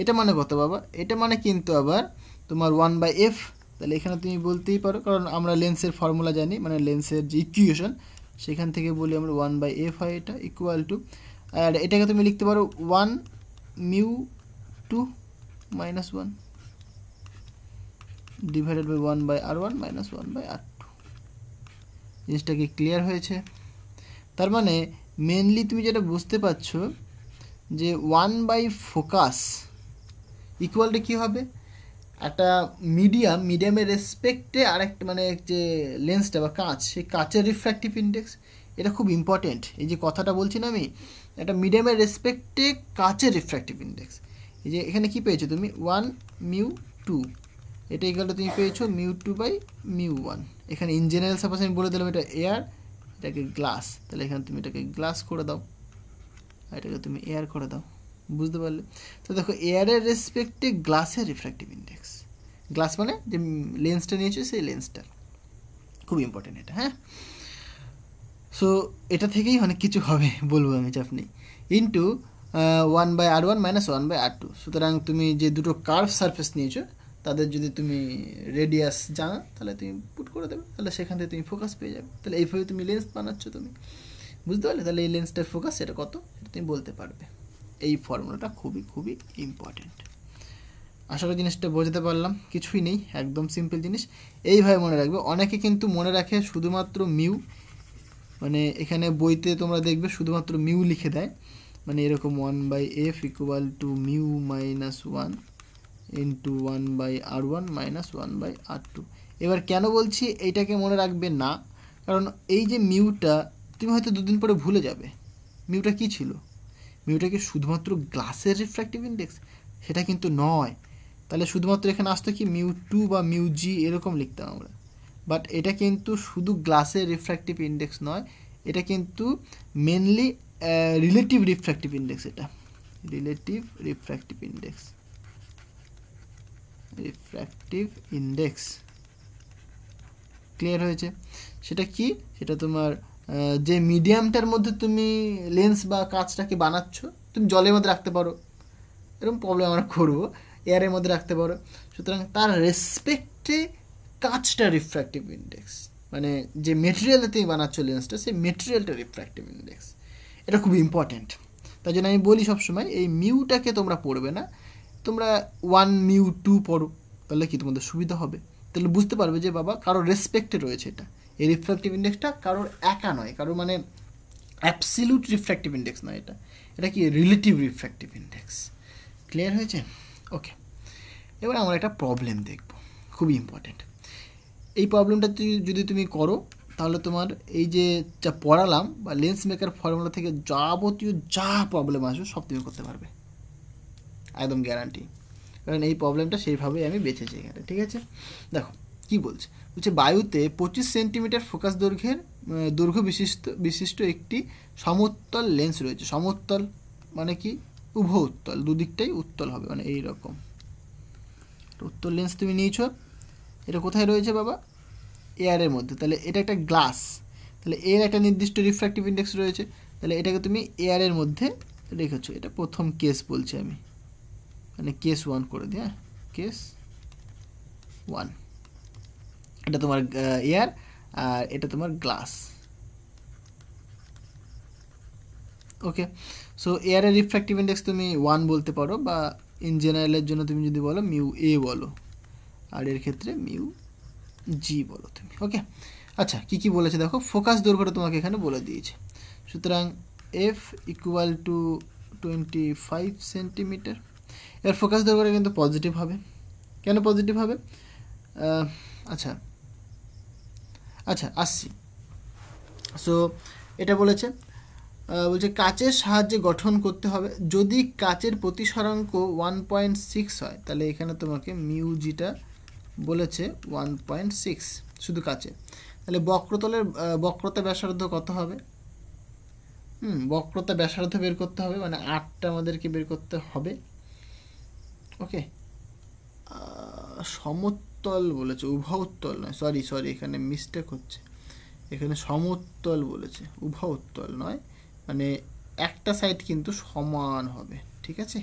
এটা মানে কত বাবা, এটা মানে কিন্তু আবার তোমার 1 বাই f। তাহলে এখানে তুমি বলতেই পারো, কারণ আমরা লেন্সের ফর্মুলা জানি, মানে লেন্সের যে ইকুয়েশন সেখান থেকে বলি আমরা 1 বাই f হয় এটা ইকুয়াল টু, আর এটাকে তুমি লিখতে পারো 1 μ2 minus 1 divided by 1 by R1 minus 1 by R2। জিনিসটা কি ক্লিয়ার হয়েছে? তার মানে মেনলি তুমি যেটা বুঝতে পারছো যে 1 বাই ফোকাস ইকুয়াল টু কী হবে, একটা মিডিয়ামের রেসপেক্টে আরেকটা মানে যে লেন্সটা বা কাঁচ, সেই কাঁচের রিফ্র্যাক্টিভ ইন্ডেক্স, এটা খুব ইম্পর্টেন্ট। এই যে কথাটা বলছি না আমি, একটা মিডিয়ামের রেসপেক্টে কাঁচের রিফ্র্যাক্টিভ ইন্ডেক্স। এই যে এখানে কি পেয়েছো তুমি 1 μ2, এটা ইকুয়াল তুমি পেয়েছো μ2 বাই μ1। এখানে ইন জেনারেল সাপোজ আমি বলে দিলাম এটা এয়ার, এটাকে গ্লাস, তাহলে এখানে তুমি এটাকে গ্লাস করে দাও, আর এটাকে তুমি এয়ার করে দাও, বুঝতে পারলে? তো দেখো এয়ারের রেসপেক্টে গ্লাসের রিফ্র্যাক্টিভ ইন্ডেক্স, গ্লাস মানে যে লেন্সটা নিয়েছে সেই লেন্সটা, খুব ইম্পর্টেন্ট এটা। হ্যাঁ, সো এটা থেকেই অনেক কিছু হবে বলবো আমি, চাপ নেই, into 1 by R1 minus 1 by R2। সুতরাং তুমি যে দুটো কার্ভ সারফেস নিয়েছো তাদের যদি তুমি রেডিয়াস জানো তাহলে তুমি পুট করে দেবে, তাহলে সেখান থেকে তুমি ফোকাস পেয়ে যাবে। তাহলে এইভাবে তুমি লেন্স বানাচ্ছ, তুমি বুঝতে পারলে? তাহলে এই লেন্সটার ফোকাস এটা কত, এটা তুমি বলতে পারবে। এই ফর্মুলাটা খুবই খুবই ইম্পর্টেন্ট। আশা করি জিনিসটা বোঝাতে পারলাম, কিছুই নেই, একদম সিম্পল জিনিস। এইভাবে মনে রাখবে। অনেকে কিন্তু মনে রাখে শুধুমাত্র মিউ, মানে এখানে বইতে তোমরা দেখবে শুধুমাত্র মিউ লিখে দেয়, মানে এরকম 1/f equal two mu minus 1 into 1/r1 minus 1/r2। এবার কেন বলছি এইটাকে মনে রাখবে না, কারণ এই যে মিউটা তুমি হয়তো দুদিন পরে ভুলে যাবে। মিউটা কি ছিল? মিউটা কি শুধুমাত্র গ্লাসের রিফ্র্যাক্টিভ ইন্ডেক্স? সেটা কিন্তু নয়। তাহলে শুধুমাত্র এখানে আসতো কি মিউ টু বা মিউ জি এরকম লিখতাম আমরা, বাট এটা কিন্তু শুধু গ্লাসের রিফ্র্যাক্টিভ ইন্ডেক্স নয়, এটা কিন্তু মেনলি রিলেটিভ রিফ্র্যাক্টিভ ইন্ডেক্স। এটা relative refractive index, refractive index. Clear হয়েছে? সেটা কি? সেটা তোমার যে মিডিয়ামটার মধ্যে তুমি লেন্স বা কাঁচটাকে বানাচ্ছ, তুমি জলের মধ্যে রাখতে পারো, এরকম প্রবলেম আমরা করবো, এয়ারের মধ্যে রাখতে পারো, সুতরাং তার রেসপেক্টে কাঁচটা রিফ্র্যাক্টিভ ইন্ডেক্স, মানে যে মেটেরিয়ালে তুমি বানাচ্ছ লেন্সটা, সেই মেটেরিয়ালটা রিফ্র্যাক্টিভ ইন্ডেক্স। এটা খুব ইম্পর্ট্যান্ট। তাই জন্য আমি বলি সবসময় এই মিউটাকে তোমরা পড়বে না, তোমরা 1 মিউ 2 পড়ো, তাহলে কি তোমাদের সুবিধা হবে। তাহলে বুঝতে পারবে যে বাবা কারোর রেসপেক্টে রয়েছে এটা, এই রিফ্র্যাক্টিভ ইন্ডেক্সটা কারোর একা নয়, কারোর মানে অ্যাবসলিউট রিফ্র্যাক্টিভ ইন্ডেক্স নয়, এটা কি রিলেটিভ রিফ্র্যাক্টিভ ইন্ডেক্স। ক্লিয়ার হয়েছে? ওকে, এবার আমরা একটা প্রবলেম দেখব, খুবই ইম্পর্টেন্ট। এই প্রবলেমটা যদি তুমি করো তাহলে তোমার এই যে যা পড়ালাম বা লেন্স মেকার ফর্মুলা থেকে যাবতীয় যা প্রবলেম আসবে সব তুমি করতে পারবে, একদম গ্যারান্টি। কারণ এই প্রবলেমটা সেইভাবেই আমি বেছেছি এখানে। ঠিক আছে, দেখো কি বলছে। বলছে বায়ুতে 25 সেন্টিমিটার ফোকাস দৈর্ঘ্য বিশিষ্ট একটি সমোত্তল লেন্স রয়েছে। সমোত্তল মানে কি? উভয় উত্তল, দুদিকটাই উত্তল হবে, মানে এইরকম উত্তল লেন্স তুমি নিয়েছো। এটা কোথায় রয়েছে বাবা? এয়ারের মধ্যে। তাহলে এটা একটা গ্লাস, তাহলে এর একটা নির্দিষ্ট রিফ্র্যাক্টিভ ইন্ডেক্স রয়েছে, তাহলে এটাকে তুমি এয়ারের মধ্যে রেখেছো। এটা প্রথম কেস বলছি আমি, মানে কেস 1 করে দিই। হ্যাঁ, কেস 1, এটা তোমার এয়ার আর এটা তোমার গ্লাস। ওকে, সো এয়ারের রিফ্র্যাক্টিভ ইন্ডেক্স তুমি 1 বলতে পারো, বা ইন জেনারেলের জন্য তুমি যদি বলো মিউ এ বলো, আর এর ক্ষেত্রে মিউ জি বলো তুমি। ওকে, আচ্ছা কি কি বলেছে দেখো। ফোকাস দৈর্ঘ্যটা তোমাকে এখানে বলে দিয়েছে। সুতরাং এফ ইকুয়াল টু 25 সেন্টিমিটার। এর ফোকাস দৈর্ঘ্যটা কিন্তু পজিটিভ হবে। কেন পজিটিভ হবে? আচ্ছা আচ্ছা আসছি। সো এটা বলছে কাচের সাহায্যে গঠন করতে হবে। যদি কাচের প্রতিসরাঙ্ক 1.6 হয়, তাহলে এখানে তোমাকে মিউ জিটা বলেছে 1.6 শুধু কাচে। তাহলে বক্রতলের বক্রতা ব্যাসার্ধ কত হবে? বক্রতা ব্যাসার্ধ বের করতে হবে, মানে 8টা আমাদেরকে বের করতে হবে। ওকে, সমতল বলেছে, উভয় উত্তল নয়, সরি এখানে মিস্টেক হচ্ছে, এখানে সমতল বলেছে, উভয় উত্তল নয়, মানে একটা সাইড কিন্তু সমান হবে। ঠিক আছে,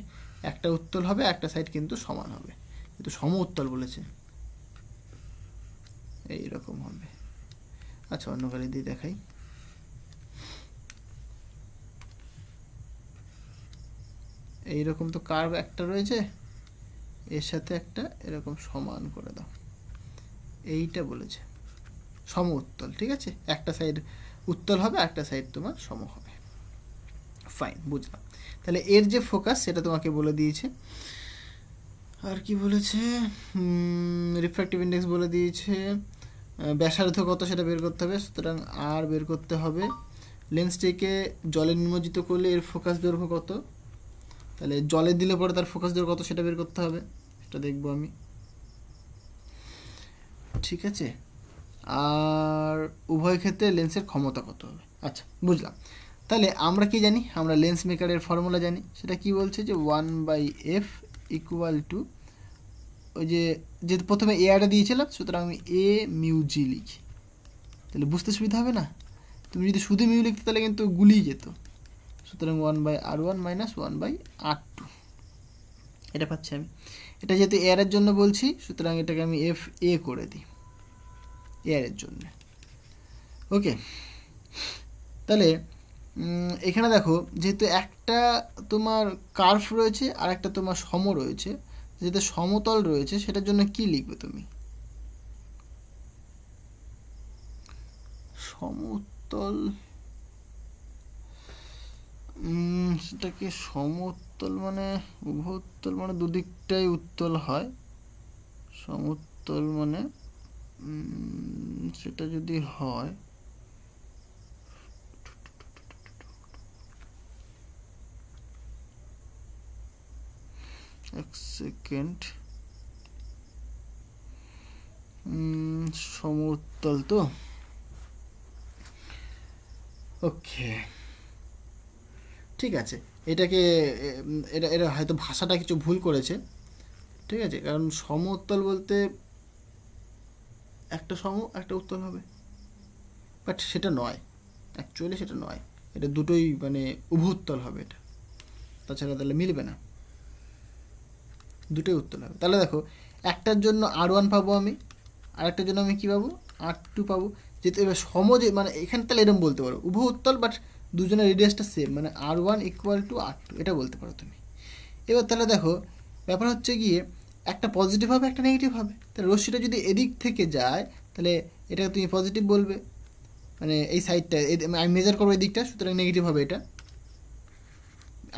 একটা উত্তল হবে, একটা সাইড কিন্তু সমান হবে, কিন্তু সম উত্তল বলেছে, এইরকম হবে। আচ্ছা অন্য কালি দিয়ে দেখাই। এইরকম তো কার্ভ একটা রয়েছে, এর সাথে একটা এরকম সমান করে দাও, এইটা বলেছে সম উত্তল। ঠিক আছে, একটা সাইড উত্তল হবে, একটা সাইড তোমার সম হবে। ফাইন, বুঝলাম। তাহলে এর যে ফোকাস সেটা তোমাকে বলে দিয়েছে। আর কি বলেছে? রিফ্র্যাক্টিভ ইন্ডেক্স বলে দিয়েছে। ব্যাসার্ধ কত সেটা বের করতে হবে, সুতরাং আর বের করতে হবে। লেন্সটিকে জলে নিমজ্জিত করলে এর ফোকাস দৈর্ঘ্য কত, তাহলে জলে দিলে পরে তার ফোকাস দৈর্ঘ্য কত সেটা বের করতে হবে, সেটা দেখবো আমি। ঠিক আছে, আর উভয় ক্ষেত্রে লেন্সের ক্ষমতা কত হবে। আচ্ছা বুঝলাম। তাহলে আমরা কি জানি? আমরা লেন্স মেকারের ফর্মুলা জানি। সেটা কি বলছে যে 1/f ইকুয়াল টু, ওই যে প্রথমে এয়ারটা দিয়েছিলাম, সুতরাং আমি এ মিউ জি লিখি, তাহলে বুঝতে সুবিধা হবে না? তুমি যদি শুধু মিউ লিখতে তাহলে কিন্তু গুলিয়ে যেত। সুতরাং 1/r1 মাইনাস 1/r2, এটা পাচ্ছি আমি। এটা যেহেতু এয়ারের জন্য বলছি, সুতরাং এটাকে আমি এফ এ করে দিই এয়ারের জন্য। ওকে, তাহলে এখানে দেখো যেহেতু একটা তোমার কার্ভ রয়েছে আর একটা তোমার সম রয়েছে, যেহেতু সমতল রয়েছে সেটার জন্য কি লিখবে তুমি? সমতল, সেটাকে সমতল মানে উভোত্তল মানে দুদিকটাই উত্তল হয়। সমতল মানে সেটা যদি হয়, এক সেকেন্ড, সমতল তো ওকে ঠিক আছে। এটাকে এটা এটা হয়তো ভাষাটা কিছু ভুল করেছে, ঠিক আছে, কারণ সমতল বলতে একটা সম একটা উত্তল হবে, বাট সেটা নয়, অ্যাকচুয়ালি সেটা নয়, এটা দুটোই মানে উভুত্তল হবে এটা, তাছাড়া তাহলে মিলবে না, দুটোই উত্তল হবে। তাহলে দেখো একটার জন্য R1 পাবো আমি, আরেকটার জন্য আমি কী পাবো? R2 পাবো। যেহেতু এবার সমজে মানে এখানে তাহলে এরকম বলতে পারো উভয় উত্তল, বাট দুজনের রেডিয়াসটা সেম, মানে R1 = R2 এটা বলতে পারো তুমি। এবার তাহলে দেখো ব্যাপার হচ্ছে গিয়ে একটা পজিটিভ হবে একটা নেগেটিভ হবে, তাহলে রশ্মিটা যদি এদিক থেকে যায় তাহলে এটা তুমি পজিটিভ বলবে, মানে এই সাইডটা আমি মেজার করবো এই দিকটা, সুতরাং নেগেটিভ হবে এটা।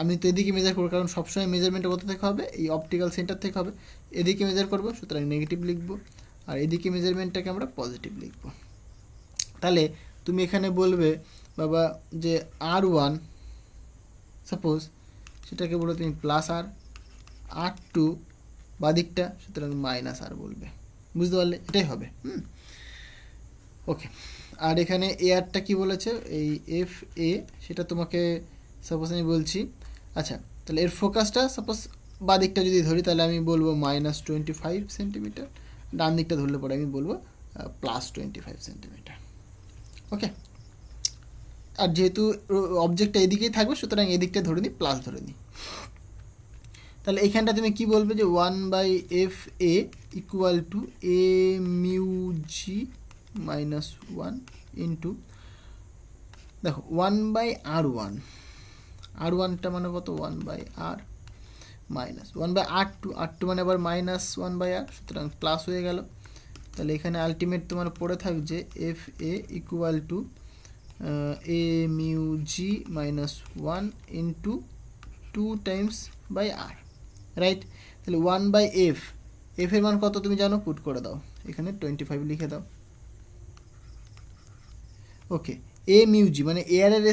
আমি তো এদিকে মেজার করবো, কারণ সবসময় মেজারমেন্টটা কোথা থেকে হবে? এই অপটিক্যাল সেন্টার থেকে হবে। এদিকে মেজার করবো, সুতরাং নেগেটিভ লিখবো, আর এদিকে মেজারমেন্টটাকে আমরা পজিটিভ লিখবো। তাহলে তুমি এখানে বলবে বাবা যে R1 সাপোজ, সেটাকে বলো তুমি +R, R2 বাদিকটা, সুতরাং -R বলবে। বুঝতে পারলে? এটাই হবে। ওকে। আর এখানে এয়ারটা কি বলেছে? এই FA, সেটা তোমাকে সাপোজ আমি বলছি, আচ্ছা তাহলে এর ফোকাসটা সাপোজ বাদিকটা যদি ধরি তাহলে আমি বলবো -25 সেন্টিমিটার, ডান দিকটা ধরলে পরে আমি বলবো +25 সেন্টিমিটার। ওকে। আর যেহেতু অবজেক্টটা এদিকেই থাকবে সুতরাং এদিকটা ধরে নিই, প্লাস ধরে নিই। তাহলে এইখানটা তুমি কি বলবে যে 1/FA = AμG - 1 ইন্টু, দেখো 1/R1, R1টা মানে কত? 1/R মাইনাস 1/R2, R2 মানে আবার -1/R, সুতরাং প্লাস হয়ে গেল। তাহলে এখানে আলটিমেট তোমার পড়ে থাকছে FA = AμG - 1 ইন্টু 2 × রাইট। তাহলে 1/F, F এর মান কত তুমি জানো? পুট করে দাও, এখানে 25 লিখে দাও। ওকে। AμG মানে এয়ারের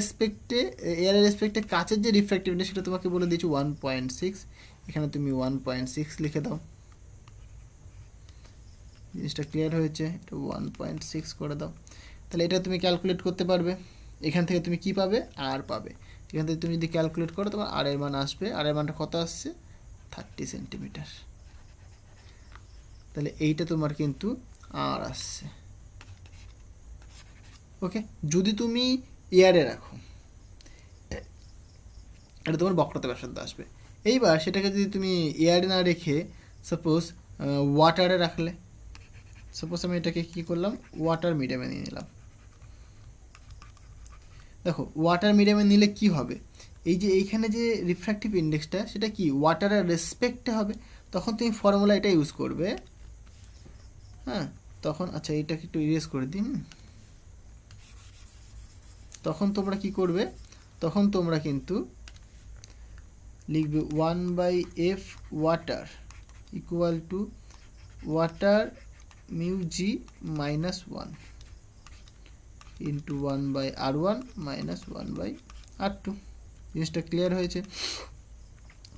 রেসপেক্টে কাচের যে রিফ্র্যাক্টিভ ইন্ডেক্স সেটা তোমাকে বলে দিয়েছি 1.6, এখানে তুমি 1.6 লিখে দাও। জিনিসটা ক্লিয়ার হয়েছে? এটা 1.6 করে দাও। তাহলে এটা তুমি ক্যালকুলেট করতে পারবে, এখান থেকে তুমি কি পাবে? আর পাবে। এখান থেকে তুমি যদি ক্যালকুলেট করো তোমার আর এর মান আসবে, আর এর মানটা কত আসছে? 30 সেন্টিমিটার। তাহলে এইটা তোমার কিন্তু আর আসছে। ওকে। যদি তুমি এয়ারে রাখো এটা তোমার বক্রতা ব্যাসার্ধ আসবে। এইবার সেটাকে যদি তুমি এয়ারে না রেখে সাপোজ ওয়াটারে রাখলে, সাপোজ আমি এটাকে কি করলাম? ওয়াটার মিডিয়ামে নিয়ে নিলাম। দেখো ওয়াটার মিডিয়ামে নিলে কি হবে? এই যে এইখানে যে রিফ্র্যাক্টিভ ইন্ডেক্সটা সেটা কি ওয়াটারের রেসপেক্টে হবে, তখন তুমি ফর্মুলা এটা ইউজ করবে। হ্যাঁ, তখন আচ্ছা এইটাকে একটু ইরেজ করে দিন। তখন তোমরা কি করবে? তখন তোমরা কিন্তু লিখবে 1/F water = water μg - 1 into 1/R1 - 1/R2। জিনিসটা ক্লিয়ার হয়েছে?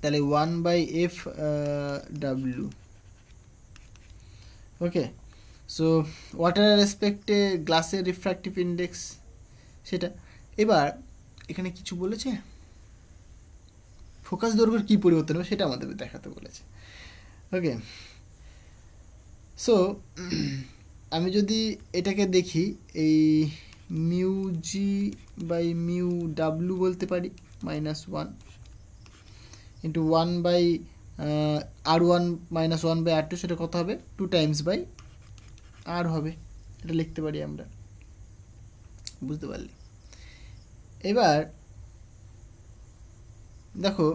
তাহলে 1/F W। ওকে। সো ওয়াটারের রেসপেক্টে গ্লাসের রিফ্র্যাক্টিভ ইন্ডেক্স সেটা। এবার এখানে কিছু বলেছে ফোকাস দৈর্ঘ্যের কী পরিবর্তন হবে সেটা আমাদের দেখাতে বলেছে। ওকে। সো আমি যদি এটাকে দেখি, এই μg/μw বলতে পারি -1 ইন্টু 1/R1 - 1/R2, সেটা কত হবে? 2 × হবে, এটা লিখতে পারি আমরা। বুঝতে পারলি? এবার দেখো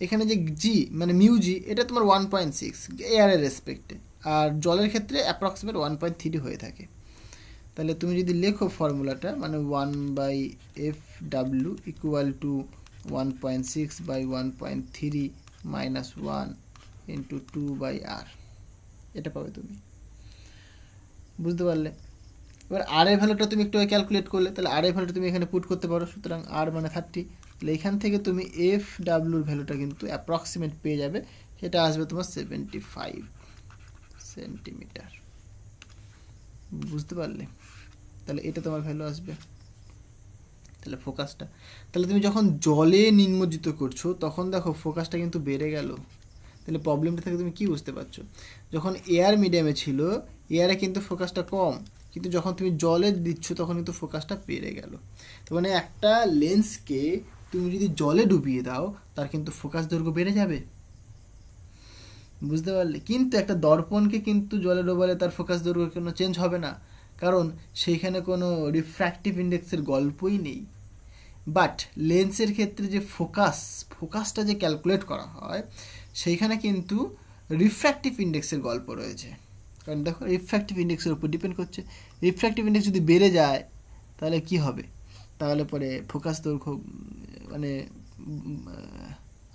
এখানে যে জি মানে মিউ জি এটা তোমার 1.6 এয়ারের রেসপেক্টে, আর জলের ক্ষেত্রে অ্যাপ্রক্সিমেট 1.3 হয়ে থাকে। তাহলে তুমি যদি লেখো ফর্মুলাটা মানে 1/F/W equal to 1.6/1.3 minus 1 into 2/R, এটা পাবে তুমি। বুঝতে পারলে? এবার আর এর ভ্যালুটা তুমি একটু ক্যালকুলেট করলে, তাহলে আর এর ভ্যালুটা তুমি এখানে পুট করতে পারো, সুতরাং আর মানে 30। তাহলে এখান থেকে তুমি F/Wর ভ্যালুটা কিন্তু অ্যাপ্রক্সিমেট পেয়ে যাবে, সেটা আসবে তোমার 75 সেন্টিমিটার। বুঝতে পারলে? তাহলে এটা তোমার ভ্যালু আসবে। তাহলে ফোকাসটা, তাহলে তুমি যখন জলে নিমজ্জিত করছো তখন দেখো ফোকাসটা কিন্তু বেড়ে গেল। তাহলে প্রবলেমটা থেকে তুমি কি বুঝতে পারছো? যখন এয়ার মিডিয়ামে ছিল এয়ারে কিন্তু ফোকাসটা কম, কিন্তু যখন তুমি জলে দিচ্ছ তখন কিন্তু ফোকাসটা বেড়ে গেল। তো মানে একটা লেন্সকে তুমি যদি জলে ডুবিয়ে দাও তার কিন্তু ফোকাস দৈর্ঘ্য বেড়ে যাবে। বুঝতে পারলে? কিন্তু একটা দর্পণকে কিন্তু জলে ডোবালে তার ফোকাস দৈর্ঘ্য কোনো চেঞ্জ হবে না, কারণ সেইখানে কোনো রিফ্র্যাক্টিভ ইন্ডেক্সের গল্পই নেই। বাট লেন্সের ক্ষেত্রে যে ফোকাসটা যে ক্যালকুলেট করা হয় সেইখানে কিন্তু রিফ্র্যাক্টিভ ইন্ডেক্সের গল্প রয়েছে। কারণ দেখো রিফ্র্যাক্টিভ ইন্ডেক্সের উপর ডিপেন্ড করছে। রিফ্র্যাক্টিভ ইন্ডেক্স যদি বেড়ে যায় তাহলে কি হবে? তাহলে পরে ফোকাস দৈর্ঘ্য মানে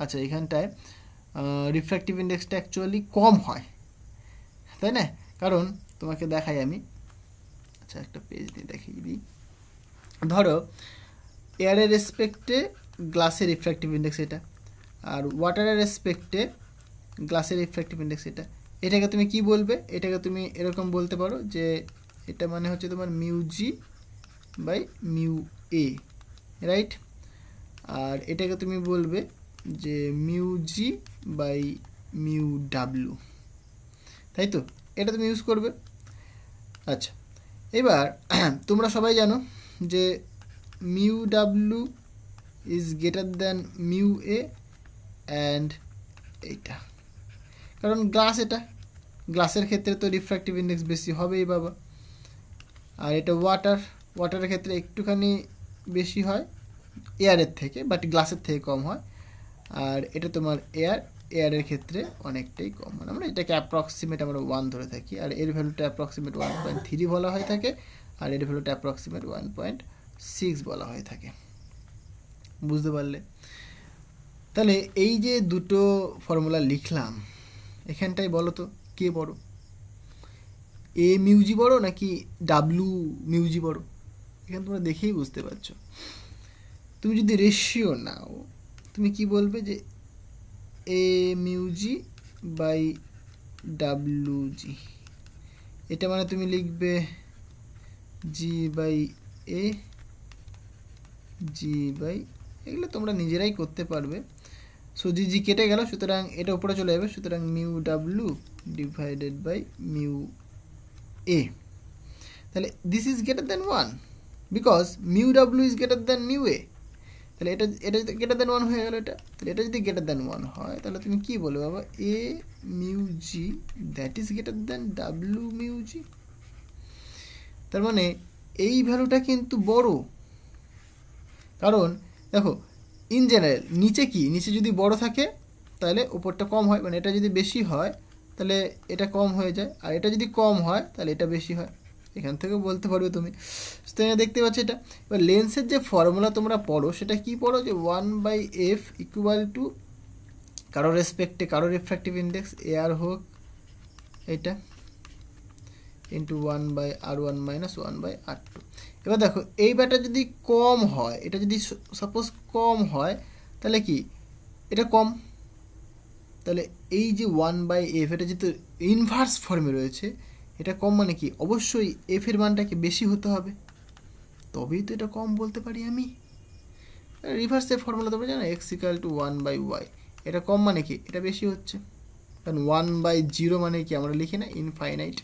আচ্ছা এখানটায় রিফ্র্যাক্টিভ ইন্ডেক্সটা অ্যাকচুয়ালি কম হয়, তাই না? কারণ তোমাকে দেখাই আমি, আচ্ছা একটা পেজ দিয়ে দেখিয়ে দিই। ধরো এয়ারের রেসপেক্টে গ্লাসের রিফ্র্যাক্টিভ ইন্ডেক্স এটা, আর ওয়াটারের রেসপেক্টে গ্লাসের রিফ্র্যাক্টিভ ইন্ডেক্স এটা। এটাকে তুমি কি বলবে? এটাকে তুমি এরকম বলতে পারো যে এটা মানে হচ্ছে তোমার mu G by mu A, right? আর এটাকে তুমি বলবে যে mu G by mu W, তাই তো? এটা তুমি ইউজ করবে। আচ্ছা এবার তোমরা সবাই জানো যে mu W is greater than mu A and এইটা, কারণ গ্লাস, এটা গ্লাসের ক্ষেত্রে তো রিফ্র্যাক্টিভ ইন্ডেক্স বেশি হবেই বাবা। আর এটা ওয়াটারের ক্ষেত্রে একটুখানি বেশি হয় এয়ারের থেকে, বাট গ্লাসের থেকে কম হয়। আর এটা তোমার এয়ারের ক্ষেত্রে অনেকটাই কম হয়। আমরা এটাকে অ্যাপ্রক্সিমেট আমরা 1 ধরে থাকি, আর এর ভ্যালুটা অ্যাপ্রক্সিমেট 1.3 বলা হয়ে থাকে, আর এর ভ্যালুটা অ্যাপ্রক্সিমেট 1.6 বলা হয়ে থাকে। বুঝতে পারলে? তাহলে এই যে দুটো ফর্মুলা লিখলাম, এখানটাই বলো তো কে বড়? এ মিউজি বড় নাকি ডাব্লিউ মিউজি বড়? এখানে তোমরা দেখেই বুঝতে পারছো। তুমি যদি রেশিও নাও তুমি কি বলবে যে এ মিউজি বাই ডাব্লিউ জি, এটা মানে তুমি লিখবে জি বাই এ জি বাই, এগুলো তোমরা নিজেরাই করতে পারবে। সো জি জি কেটে গেল, সুতরাং এটা উপরে চলে যাবে, সুতরাং mu W divided by mu A. তাহলে this is greater than 1 because mu W is greater than mu A. তাহলে এটা যদি গ্রেটার দ্যান 1 হয়ে গেল, তাহলে এটা যদি গ্রেটার দ্যান 1 হয় তাহলে তুমি কি বলবে বাবা? এ mu G that is greater than W mu G. তার মানে এই ভ্যালুটা কিন্তু বড়, কারণ দেখো ইন জেনারেল নিচে যদি বড় থাকে তাহলে উপরটা কম হয়, মানে এটা যদি বেশি হয় তাহলে এটা কম হয়ে যায়, আর এটা যদি কম হয় তাহলে এটা বেশি হয়। এখান থেকে বলতে পারবে তুমি। তো দেখতে পাচ্ছ এটা। এবার লেন্সের যে ফর্মুলা তোমরা পড়ো সেটা কি পড়ো? যে 1/F ইকুয়াল টু কারো রেসপেক্টে কারো রিফ্র্যাক্টিভ ইন্ডেক্স এয়ার হোক এটা ইন্টু 1/R1 মাইনাস 1/R2। এবার দেখো এই ব্যাটা যদি কম হয়, এটা যদি সাপোজ কম হয় তাহলে কি এটা কম, তাহলে এই যে 1/F এটা যেহেতু ইনভার্স ফর্মে রয়েছে, এটা কম মানে কি অবশ্যই এফ এর মানটাকে বেশি হতে হবে, তবেই তো এটা কম বলতে পারি আমি। রিভার্সের ফর্মুলা তোমরা জানো এক্স ইকুয়াল টু 1/y, এটা কম মানে কি এটা বেশি হচ্ছে, কারণ 1/0 মানে কি আমরা লিখি না ইনফাইনাইট,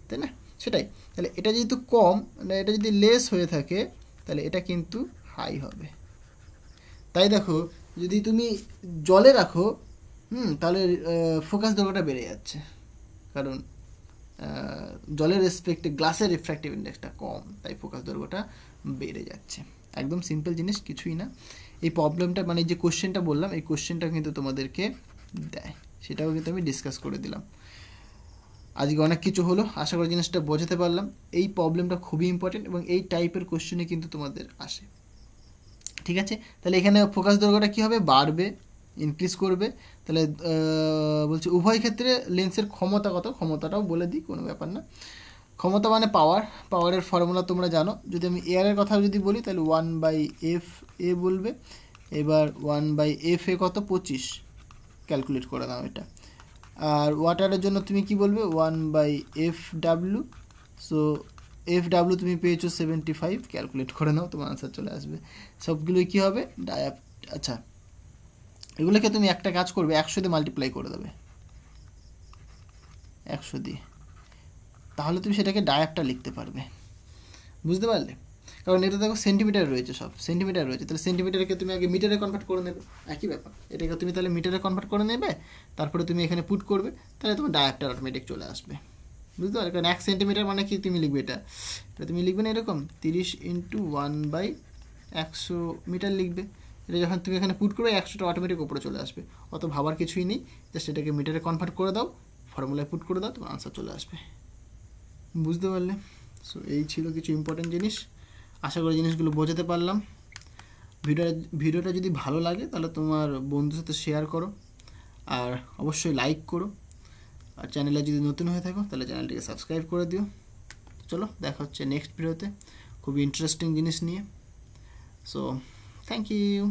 তাই না? সেটাই। তাহলে এটা যেহেতু কম, মানে এটা যদি লেস হয়ে থাকে তাহলে এটা কিন্তু হাই হবে। তাই দেখো যদি তুমি জলে রাখো তাহলে ফোকাস দৈর্ঘ্যটা বেড়ে যাচ্ছে, কারণ জলের রেসপেক্টে গ্লাসের রিফ্র্যাক্টিভ ইন্ডেক্সটা কম, তাই ফোকাস দৈর্ঘ্যটা বেড়ে যাচ্ছে। একদম সিম্পল জিনিস, কিছুই না। এই প্রবলেমটা মানে যে কোশ্চেনটা বললাম এই কোশ্চেনটা কিন্তু তোমাদেরকে দেয়, সেটাও কিন্তু আমি ডিসকাস করে দিলাম। আজকে অনেক কিছু হলো, আশা করি জিনিসটা বোঝাতে পারলাম। এই প্রবলেমটা খুবই ইম্পর্টেন্ট এবং এই টাইপের কোশ্চেনে কিন্তু তোমাদের আসে, ঠিক আছে। তাহলে এখানে ফোকাস দৈর্ঘ্যটা কী হবে, বাড়বে, ইনক্রিজ করবে। তাহলে বলছি উভয় ক্ষেত্রে লেন্সের ক্ষমতা কত, ক্ষমতাটাও বলে দিই, কোনো ব্যাপার না। ক্ষমতা মানে পাওয়ার, পাওয়ারের ফর্মুলা তোমরা জানো। যদি আমি এয়ারের কথা যদি বলি তাহলে 1/f(a) বলবে। এবার 1/f(a) কত, 25, ক্যালকুলেট করে নাও এটা। আর ওয়াটারের জন্য তুমি কি বলবে, 1/fw। সো fw তুমি পেয়েছো 75, ক্যালকুলেট করে নাও, তোমার আনসার চলে আসবে। সবগুলোই কী হবে, আচ্ছা এগুলোকে তুমি একটা কাজ করবে, 100 দিয়ে মাল্টিপ্লাই করে দেবে, 100 দিয়ে, তাহলে তুমি সেটাকে ডায়াপটা লিখতে পারবে, বুঝতে পারলে? কারণ এটা দেখো সেন্টিমিটার রয়েছে, সব সেন্টিমিটার রয়েছে, তাহলে সেন্টিমিটারকে তুমি আগে মিটারে কনভার্ট করে নেবে, একই ব্যাপার। এটাকে তুমি তাহলে মিটারে কনভার্ট করে নেবে, তারপরে তুমি এখানে পুট করবে, তাহলে তোমার ডায়াপটা অটোমেটিক চলে আসবে, বুঝতে পারলে? কারণ 1 সেন্টিমিটার মানে কি তুমি লিখবে এটা তুমি লিখবে না এরকম 30 × 1/100 মিটার লিখবে। এটা যখন তুমি এখানে পুট করবে 100টা অটোমেটিক উপরে চলে আসবে, অত ভাবার কিছুই নেই, জাস্ট এটাকে মিটারে কনভার্ট করে দাও, ফর্মুলায় পুট করে দাও, তোমার আনসার চলে আসবে, বুঝতে পারলে? সো এই ছিল কিছু ইম্পর্টেন্ট জিনিস, আশা করি জিনিসগুলো বোঝাতে পারলাম। ভিডিওটা যদি ভালো লাগে তাহলে তোমার বন্ধুর সাথে শেয়ার করো, আর অবশ্যই লাইক করো, আর চ্যানেলে যদি নতুন হয়ে থাকো তাহলে চ্যানেলটিকে সাবস্ক্রাইব করে দিও। চলো দেখা হচ্ছে নেক্সট ভিডিওতে খুবই ইন্টারেস্টিং জিনিস নিয়ে। So thank you.